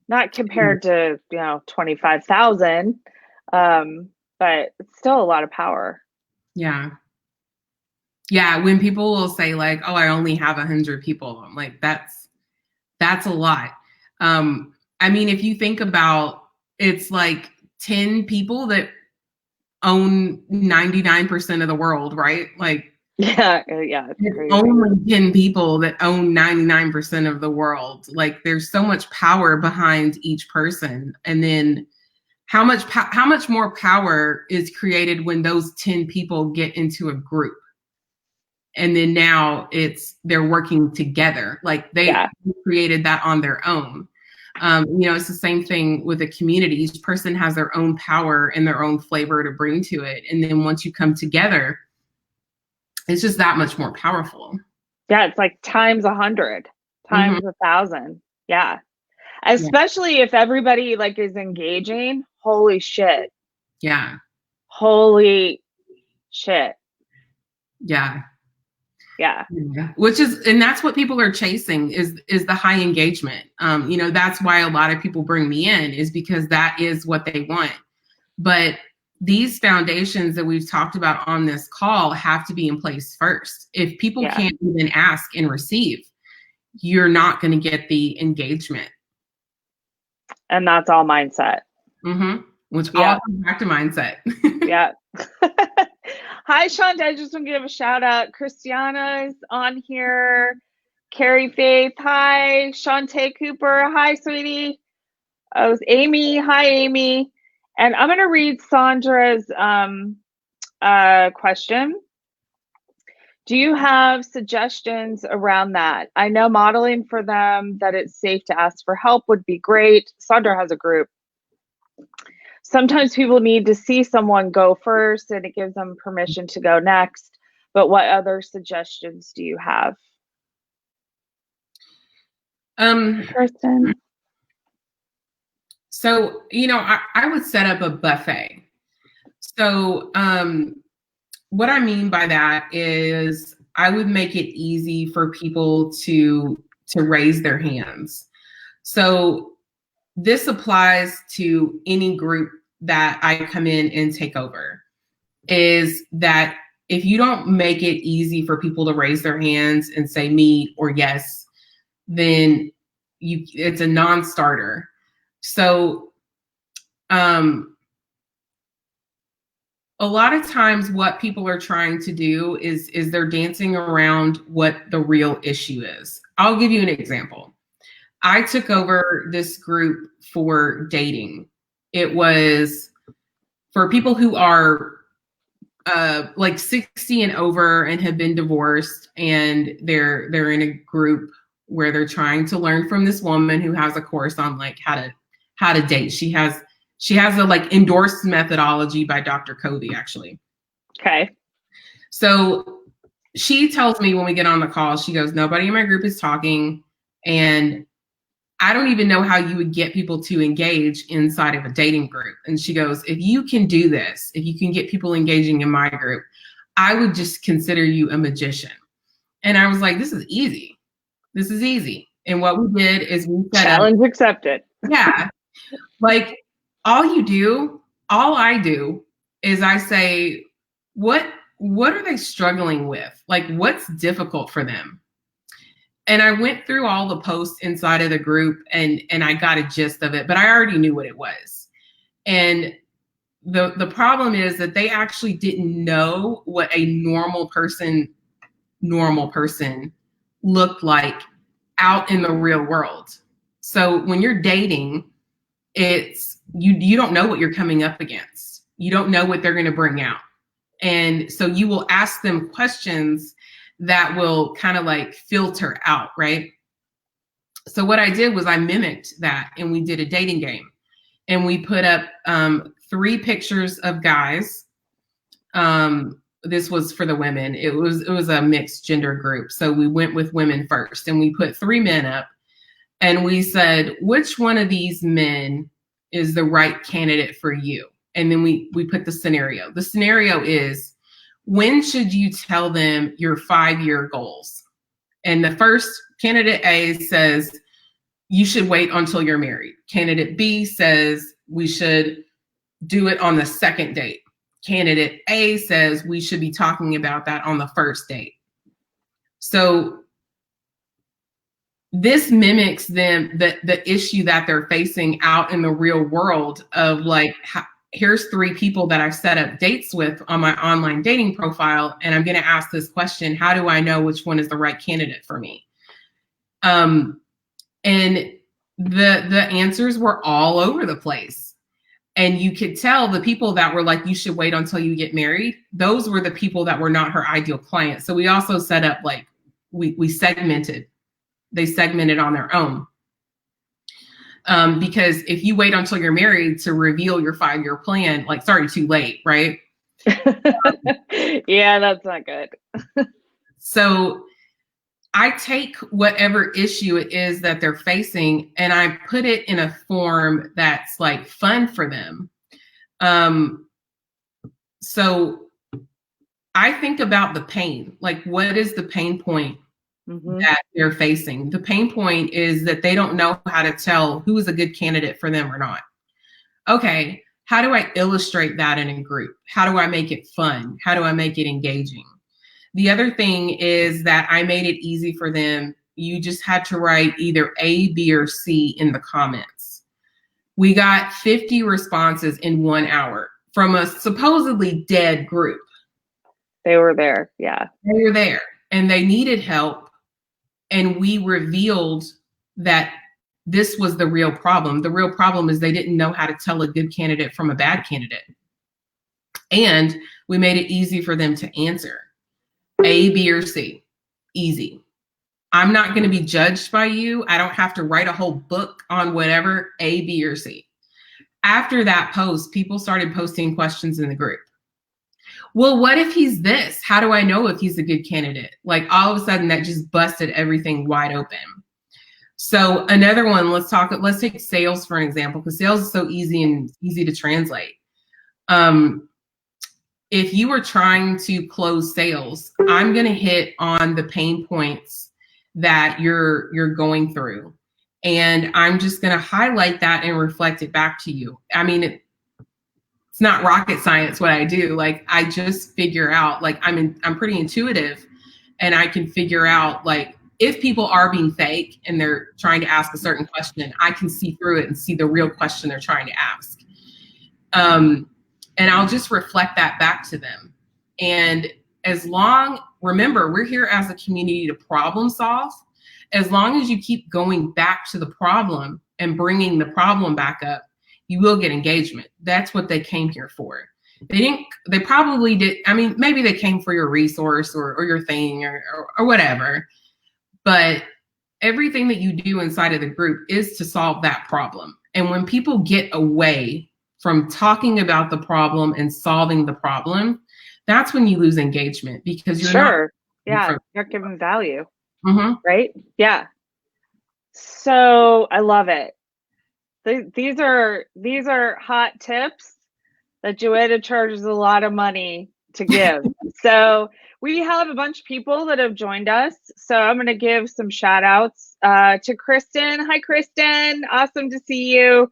Not compared to, 25,000, but it's still a lot of power. Yeah. Yeah. When people will say like, oh, I only have 100 people, I'm like, that's a lot. I mean, if you think about, it's like 10 people that own 99% of the world, right? Like, yeah, it's crazy. Only 10 people that own 99% of the world. Like, there's so much power behind each person. And then how much more power is created when those 10 people get into a group? And then now they're working together. Like, they created that on their own. It's the same thing with a community. Each person has their own power and their own flavor to bring to it. And then once you come together, it's just that much more powerful. Yeah, it's like times 100, times 1,000. Yeah. Especially if everybody like is engaging. Holy shit. Yeah. Holy shit. Yeah. Yeah. And that's what people are chasing is the high engagement. That's why a lot of people bring me in, is because that is what they want. But these foundations that we've talked about on this call have to be in place first. If people can't even ask and receive, you're not going to get the engagement. And that's all mindset. Which all comes back to mindset. Yeah. Hi, Shanta. I just want to give a shout out. Christiana is on here. Carrie Faith. Hi. Shantae Cooper. Hi, sweetie. Oh, it's Amy. Hi, Amy. And I'm going to read Sandra's question. Do you have suggestions around that? I know modeling for them that it's safe to ask for help would be great. Sandra has a group. Sometimes people need to see someone go first, and it gives them permission to go next. But what other suggestions do you have? Kristen? So, I would set up a buffet. So, what I mean by that is I would make it easy for people to raise their hands. So this applies to any group that I come in and take over, is that if you don't make it easy for people to raise their hands and say me or yes, then it's a non-starter. So a lot of times what people are trying to do is they're dancing around what the real issue is. I'll give you an example. I took over this group for dating. It was for people who are like 60 and over and have been divorced, and they're in a group where they're trying to learn from this woman who has a course on like how to date. She has a like endorsed methodology by Dr. Covey, actually. Okay. So she tells me when we get on the call, she goes, nobody in my group is talking, and I don't even know how you would get people to engage inside of a dating group. And she goes, if you can do this, if you can get people engaging in my group, I would just consider you a magician. And I was like, this is easy. This is easy. And what we did is we set challenge accepted. Yeah. Like all I do is I say, what are they struggling with? Like what's difficult for them? And I went through all the posts inside of the group and I got a gist of it, but I already knew what it was. And the problem is that they actually didn't know what a normal person looked like out in the real world. So when you're dating, it's you don't know what you're coming up against. You don't know what they're going to bring out. And so you will ask them questions that will kind of like filter out, right? So what I did was I mimicked that, and we did a dating game, and we put up 3 pictures of guys. This was for the women. It was a mixed gender group. So we went with women first, and we put 3 men up, and we said, which one of these men is the right candidate for you? And then we put the scenario. The scenario is, when should you tell them your 5-year goals? And the first candidate A says, you should wait until you're married. Candidate B says, we should do it on the second date. Candidate A says, we should be talking about that on the first date. So this mimics them, the issue that they're facing out in the real world of like, here's 3 people that I've set up dates with on my online dating profile. And I'm going to ask this question. How do I know which one is the right candidate for me? And the answers were all over the place. And you could tell the people that were like, you should wait until you get married. Those were the people that were not her ideal client. So we also set up like, we segmented. They segmented on their own. Because if you wait until you're married to reveal your 5-year plan, like, sorry, too late, right? Yeah, that's not good. So I take whatever issue it is that they're facing and I put it in a form that's like fun for them. So I think about the pain, like what is the pain point that they're facing? The pain point is that they don't know how to tell who is a good candidate for them or not. Okay, how do I illustrate that in a group? How do I make it fun? How do I make it engaging? The other thing is that I made it easy for them. You just had to write either A, B, or C in the comments. We got 50 responses in 1 hour from a supposedly dead group. They were there, yeah. They were there and they needed help. And we revealed that this was the real problem. The real problem is they didn't know how to tell a good candidate from a bad candidate. And we made it easy for them to answer. A, B, or C. Easy. I'm not going to be judged by you. I don't have to write a whole book on whatever, A, B, or C. After that post, people started posting questions in the group. well, what if he's this? How do I know if he's a good candidate? Like all of a sudden that just busted everything wide open. So another one, let's take sales for an example, because sales is so easy to translate. If you were trying to close sales, I'm going to hit on the pain points that you're going through. And I'm just going to highlight that and reflect it back to you. I mean, it's not rocket science what I do. Like I just figure out, like I'm pretty intuitive, and I can figure out like if people are being fake and they're trying to ask a certain question, I can see through it and see the real question they're trying to ask. And I'll just reflect that back to them. And remember, we're here as a community to problem solve. As long as you keep going back to the problem and bringing the problem back up, you will get engagement. That's what they came here for. They probably did. I mean, maybe they came for your resource or your thing or whatever, but everything that you do inside of the group is to solve that problem. And when people get away from talking about the problem and solving the problem, that's when you lose engagement, because you're not giving value. Mm-hmm. Right? Yeah. So I love it. These are hot tips that Joanna charges a lot of money to give. So we have a bunch of people that have joined us. So I'm going to give some shout outs to Kristen. Hi, Kristen. Awesome to see you.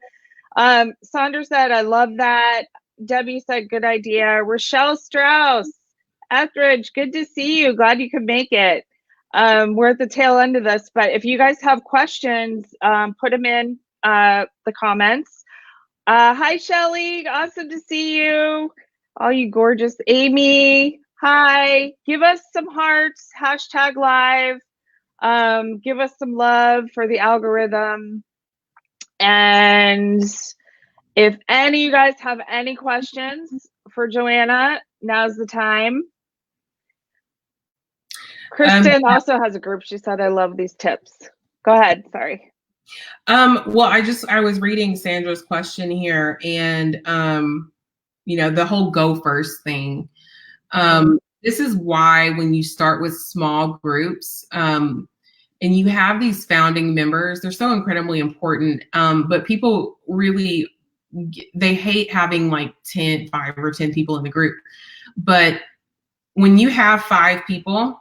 Sandra said, I love that. Debbie said, good idea. Rochelle Strauss, Etheridge, good to see you. Glad you could make it. We're at the tail end of this, but if you guys have questions, put them in the comments. Hi, Shelly. Awesome to see you. All you gorgeous. Amy. Hi. Give us some hearts. #live. Give us some love for the algorithm. And if any of you guys have any questions for Joanna, now's the time. Kristen also has a group. She said, I love these tips. Go ahead. Sorry. Well, I was reading Sandra's question here, and the whole go first thing. This is why when you start with small groups, and you have these founding members, they're so incredibly important. But people really, they hate having like 5 or 10 people in the group. But when you have 5 people,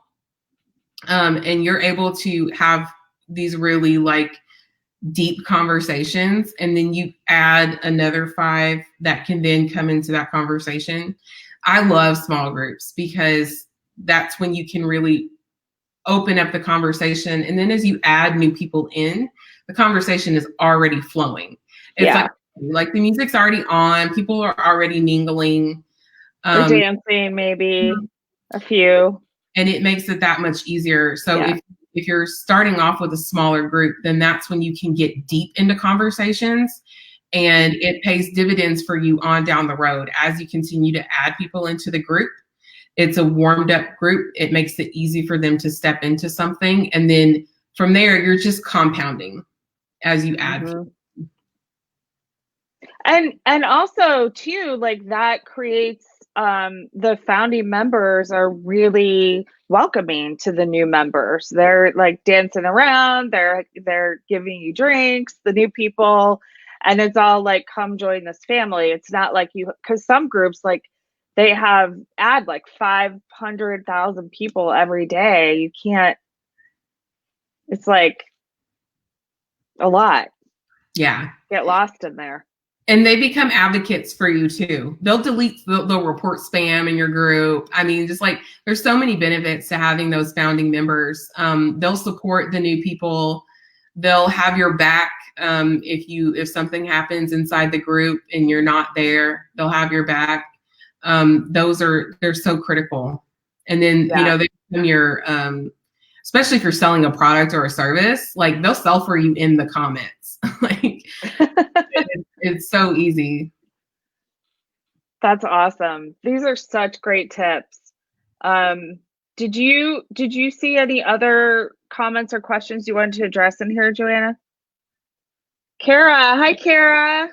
and you're able to have these really like deep conversations, and then you add another 5 that can then come into that conversation. I love small groups because that's when you can really open up the conversation. And then as you add new people in, the conversation is already flowing. It's like the music's already on, people are already mingling. Or dancing, maybe a few. And it makes it that much easier. So if you're starting off with a smaller group, then that's when you can get deep into conversations, and it pays dividends for you on down the road as you continue to add people into the group. It's a warmed up group. It makes it easy for them to step into something. And then from there, you're just compounding as you add. Mm-hmm. And also too, like that creates the founding members are really welcoming to the new members. They're like dancing around, they're giving you drinks, the new people, and it's all like, come join this family. It's not like because some groups like they add like 500,000 people every day. You can't, it's like a lot. Yeah. Get lost in there. And they become advocates for you too. They'll they'll report spam in your group. I mean, just like there's so many benefits to having those founding members. They'll support the new people. They'll have your back. If something happens inside the group and you're not there, they'll have your back. They're so critical. And then, they become your, especially if you're selling a product or a service, like they'll sell for you in the comments. Like it's so easy. That's awesome. These are such great tips. Did you see any other comments or questions you wanted to address in here, Joanna? Kara, hi Kara.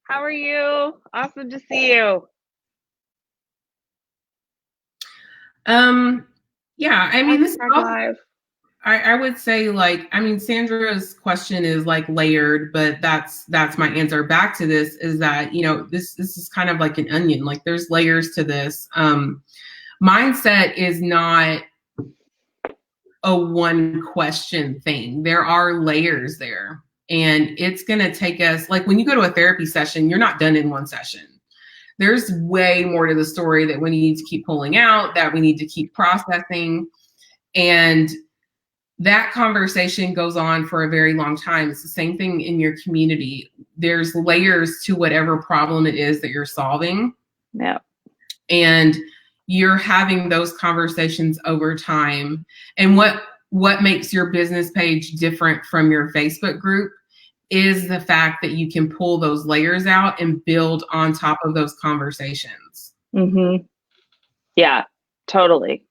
How are you? Awesome to see you. Yeah, I mean, this is Hashtag also, live. I would say, like, I mean, Sandra's question is like layered, but that's my answer back to this is that, you know, this is kind of like an onion. Like there's layers to this. Mindset is not a one question thing. There are layers there. And it's going to take us, like when you go to a therapy session, you're not done in one session. There's way more to the story that we need to keep pulling out, that we need to keep processing. And that conversation goes on for a very long time. It's the same thing in your community. There's layers to whatever problem it is that you're solving. Yeah. And you're having those conversations over time. And what makes your business page different from your Facebook group is the fact that you can pull those layers out and build on top of those conversations. Mm-hmm. Yeah, totally.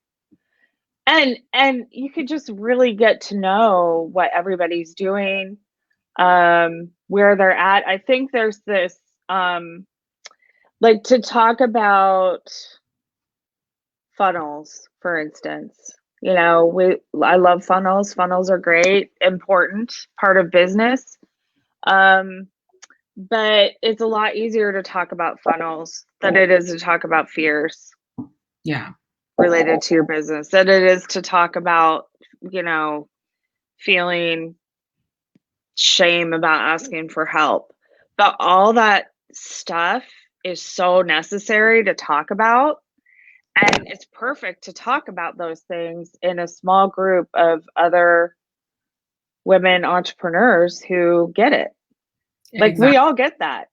And you could just really get to know what everybody's doing, where they're at. I think there's this, like to talk about funnels, for instance. You know, I love funnels. Funnels are great, important part of business. But it's a lot easier to talk about funnels than it is to talk about fears. Yeah. Related to your business than it is to talk about, you know, feeling shame about asking for help. But all that stuff is so necessary to talk about. And it's perfect to talk about those things in a small group of other women entrepreneurs who get it. Like Exactly. we all get that.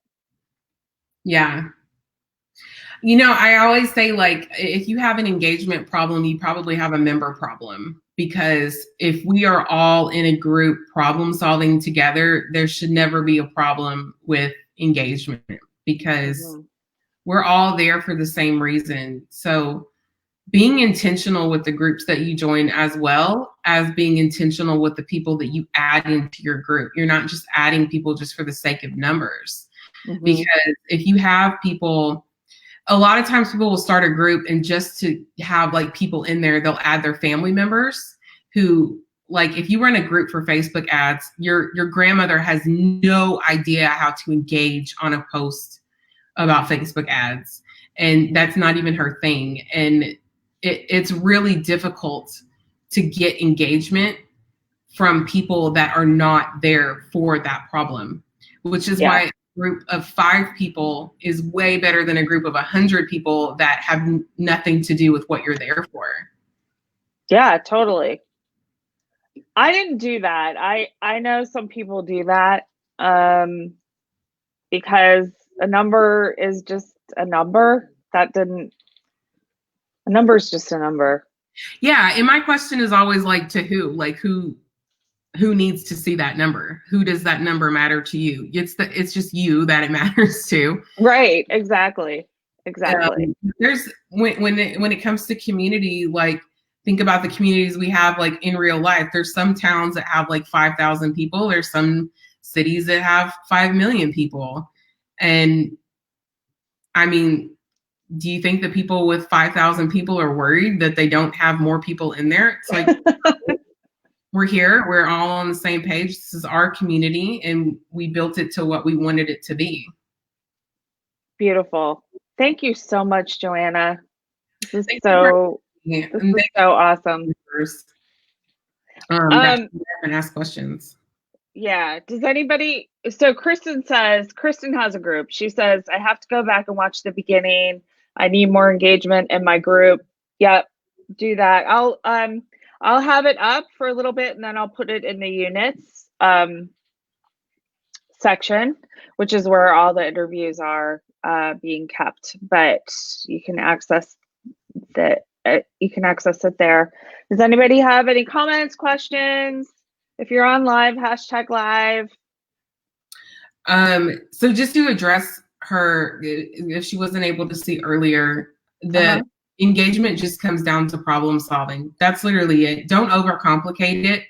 Yeah. You know, I always say, like, if you have an engagement problem, you probably have a member problem. Because if we are all in a group problem solving together, there should never be a problem with engagement because we're all there for the same reason. So being intentional with the groups that you join, as well as being intentional with the people that you add into your group. You're not just adding people just for the sake of numbers. Because if you have people, a lot of times people will start a group and just to have like people in there, they'll add their family members who, like, if you run a group for Facebook ads, your grandmother has no idea how to engage on a post about Facebook ads. And that's not even her thing. And it's really difficult to get engagement from people that are not there for that problem, which is why a group of 5 people is way better than a group of 100 people that have nothing to do with what you're there for. Yeah, totally. I didn't do that. I know some people do that, because a number is just a number. A number is just a number. Yeah, and my question is always like, to who? Like who needs to see that number? Who does that number matter to you? It's just you that it matters to. Right, exactly. There's when it comes to community, like think about the communities we have like in real life. There's some towns that have like 5,000 people. There's some cities that have 5 million people. And I mean, do you think that people with 5,000 people are worried that they don't have more people in there? It's like, we're here. We're all on the same page. This is our community, and we built it to what we wanted it to be. Beautiful. Thank you so much, Joanna. This is so awesome. And ask questions. Yeah. Does anybody? So Kristen has a group. She says, I have to go back and watch the beginning. I need more engagement in my group. Yep. Do that. I'll have it up for a little bit and then I'll put it in the units section, which is where all the interviews are being kept. But you can access that. You can access it there. Does anybody have any comments, questions? If you're on live, hashtag live. So just to address her, if she wasn't able to see earlier, the engagement just comes down to problem solving. That's literally it. Don't overcomplicate it.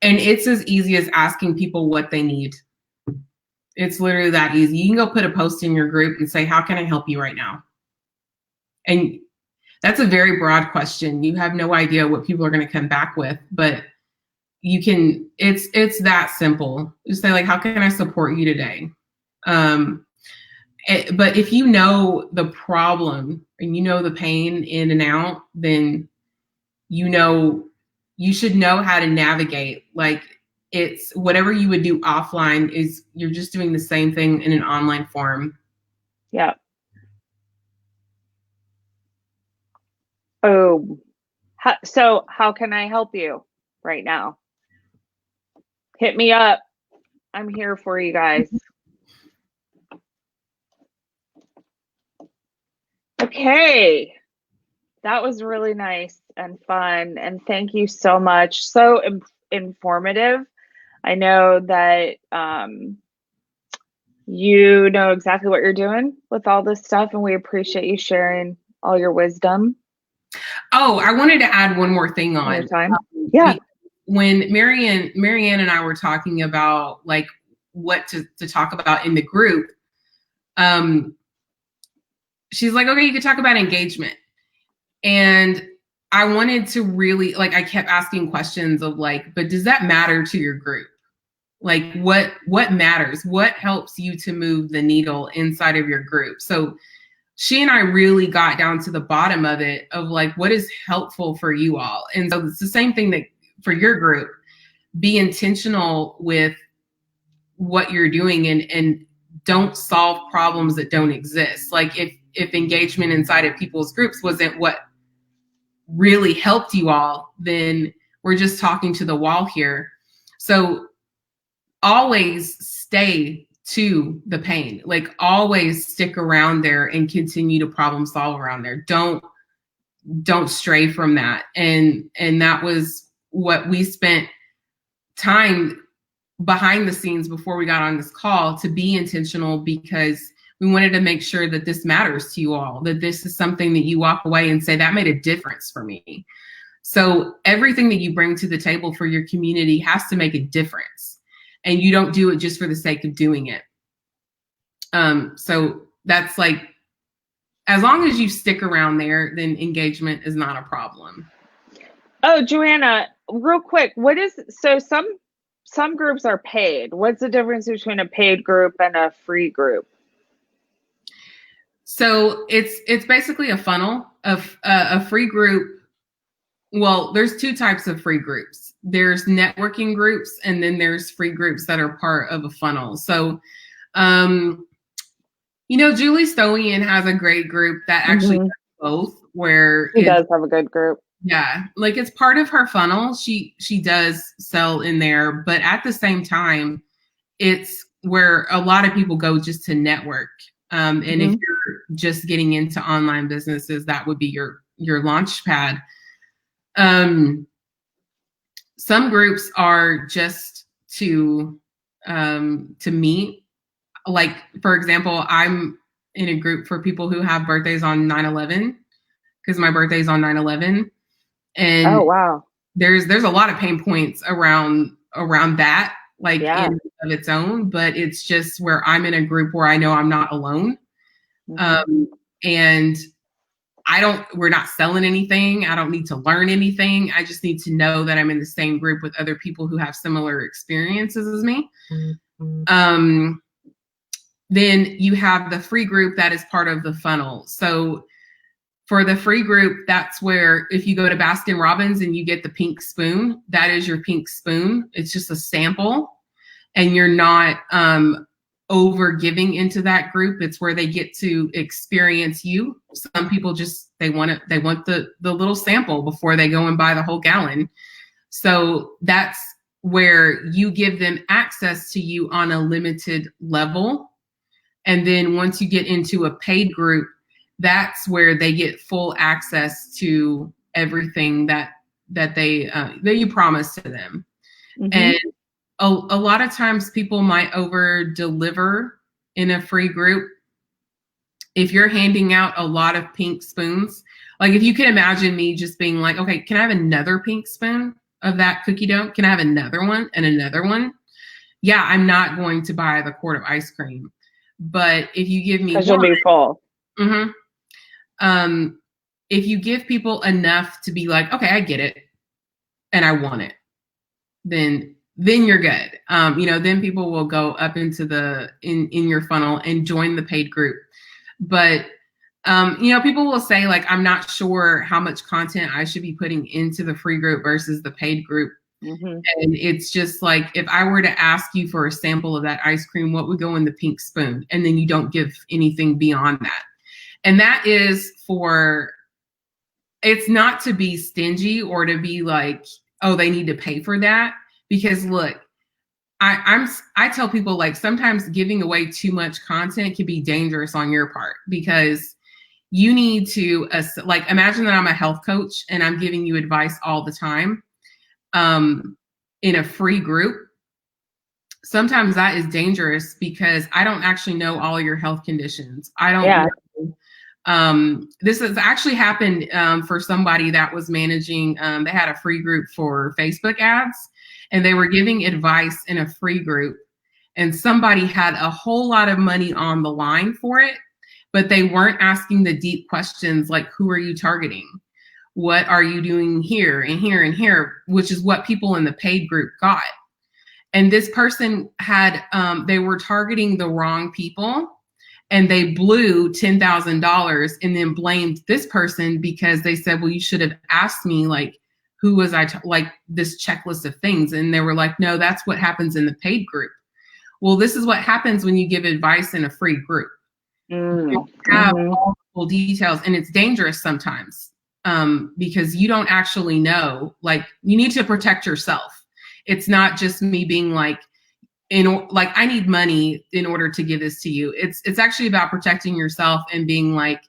And it's as easy as asking people what they need. It's literally that easy. You can go put a post in your group and say, how can I help you right now? And That's a very broad question. You have no idea what people are going to come back with, but you can, it's that simple. Just say like, how can I support you today? But if you know the problem and you know the pain in and out, then you should know how to navigate. Like, it's whatever you would do offline is you're just doing the same thing in an online form. Yeah. Oh, so how can I help you right now? Hit me up. I'm here for you guys. Okay. That was really nice and fun. And thank you so much. So informative. I know that you know exactly what you're doing with all this stuff, and we appreciate you sharing all your wisdom. Oh, I wanted to add one more thing on. Time. Yeah. When Marianne and I were talking about like what to talk about in the group, she's like, okay, you could talk about engagement. And I wanted to really, like, I kept asking questions of like, but does that matter to your group? Like, what matters? What helps you to move the needle inside of your group? So she and I really got down to the bottom of it, of like, what is helpful for you all? And so it's the same thing that for your group. Be intentional with what you're doing, and don't solve problems that don't exist. Like if engagement inside of people's groups wasn't what really helped you all, then we're just talking to the wall here. So always stay to the pain, like always stick around there and continue to problem solve around there. Don't stray from that. And that was what we spent time behind the scenes before we got on this call, to be intentional, because we wanted to make sure that this matters to you all, that this is something that you walk away and say, that made a difference for me. So everything that you bring to the table for your community has to make a difference, and you don't do it just for the sake of doing it. So that's like, as long as you stick around there, then engagement is not a problem. Oh, Joanna, real quick, so some groups are paid. What's the difference between a paid group and a free group? So it's basically a funnel of a free group. Well, there's two types of free groups. There's networking groups, and then there's free groups that are part of a funnel. So, Julie Stoian has a great group that actually does both, where she does have a good group. Yeah, like it's part of her funnel. She does sell in there, but at the same time, it's where a lot of people go just to network. And if you're just getting into online businesses, that would be your launch pad. Some groups are just to meet. Like, for example, I'm in a group for people who have birthdays on 9/11, because my birthday's on 9/11. And oh wow, there's a lot of pain points around that, like in of its own, but it's just where I'm in a group where I know I'm not alone. And we're not selling anything. I don't need to learn anything. I just need to know that I'm in the same group with other people who have similar experiences as me. Then you have the free group that is part of the funnel. So for the free group, that's where if you go to Baskin Robbins and you get the pink spoon, that is your pink spoon. It's just a sample, and you're not over giving into that group. It's where they get to experience you. Some people just, they want the little sample before they go and buy the whole gallon. So that's where you give them access to you on a limited level. And then once you get into a paid group, that's where they get full access to everything that you promise to them. And a lot of times people might over deliver in a free group. If you're handing out a lot of pink spoons, like if you can imagine me just being like, okay, can I have another pink spoon of that cookie dough? Can I have another one and another one? Yeah, I'm not going to buy the quart of ice cream. But if you give me one, you'll be full. if you give people enough to be like, okay, I get it and I want it, then you're good. Then people will go up into in your funnel and join the paid group. But people will say, like, I'm not sure how much content I should be putting into the free group versus the paid group. Mm-hmm. And it's just like, if I were to ask you for a sample of that ice cream, what would go in the pink spoon? And then you don't give anything beyond that. And that is it's not to be stingy or to be like, oh, they need to pay for that. Because look, I tell people, like, sometimes giving away too much content can be dangerous on your part, because you need to, like, imagine that I'm a health coach and I'm giving you advice all the time in a free group. Sometimes that is dangerous because I don't actually know all your health conditions. I don't know. This has actually happened for somebody that was managing, they had a free group for Facebook ads, and they were giving advice in a free group, and somebody had a whole lot of money on the line for it, but they weren't asking the deep questions like, who are you targeting? What are you doing here and here and here, which is what people in the paid group got. And this person had, they were targeting the wrong people, and they blew $10,000 and then blamed this person because they said, well, you should have asked me, like, who was like this checklist of things. And they were like, no, that's what happens in the paid group. Well, this is what happens when you give advice in a free group. You have all the full details, and it's dangerous sometimes because you don't actually know, like, you need to protect yourself. It's not just me being like, I need money in order to give this to you. It's actually about protecting yourself and being like,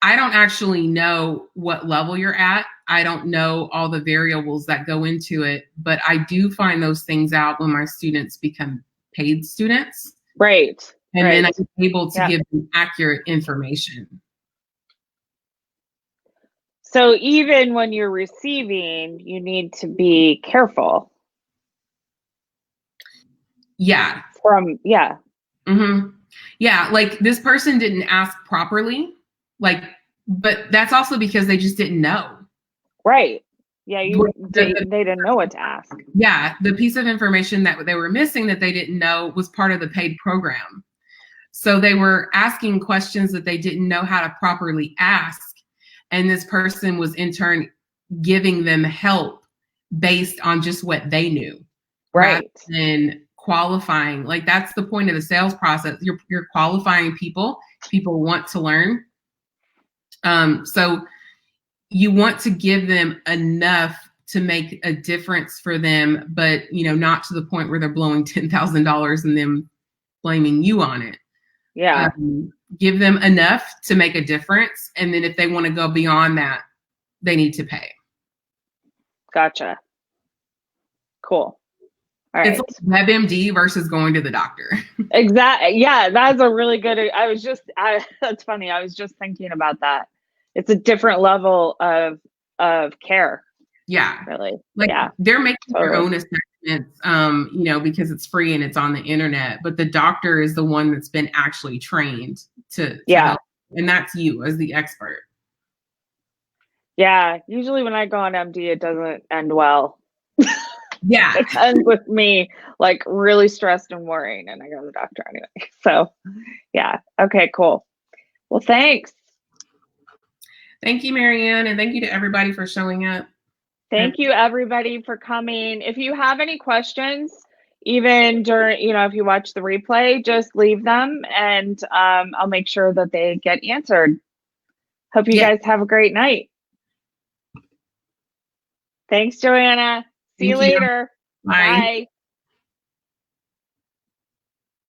I don't actually know what level you're at. I don't know all the variables that go into it, but I do find those things out when my students become paid students. Right. And then I'm able to give them accurate information. So even when you're receiving, you need to be careful. Yeah. Mm-hmm. Yeah, like, this person didn't ask properly, like, but that's also because they just didn't know. Right. Yeah, they didn't know what to ask. Yeah, the piece of information that they were missing that they didn't know was part of the paid program. So they were asking questions that they didn't know how to properly ask. And this person was in turn giving them help based on just what they knew. Right. And qualifying, like, that's the point of the sales process. You're qualifying people. People want to learn. So you want to give them enough to make a difference for them, but, not to the point where they're blowing $10,000 and then blaming you on it. Yeah. Give them enough to make a difference. And then if they want to go beyond that, they need to pay. Gotcha. Cool. All right. It's like WebMD versus going to the doctor. Exactly. Yeah, that's a really good. That's funny. I was just thinking about that. It's a different level of care. Yeah. Really. Like, yeah. They're making their own assessments, because it's free and it's on the internet. But the doctor is the one that's been actually trained to help. And that's you as the expert. Yeah. Usually when I go on MD, it doesn't end well. Yeah. It ends with me, like, really stressed and worrying, and I go to the doctor anyway. So, yeah. Okay, cool. Well, thanks. Thank you, Marianne, and thank you to everybody for showing up. Thank you, everybody, for coming. If you have any questions, even during, if you watch the replay, just leave them, and I'll make sure that they get answered. Hope you guys have a great night. Thanks, Joanna. See you later. Bye. Bye.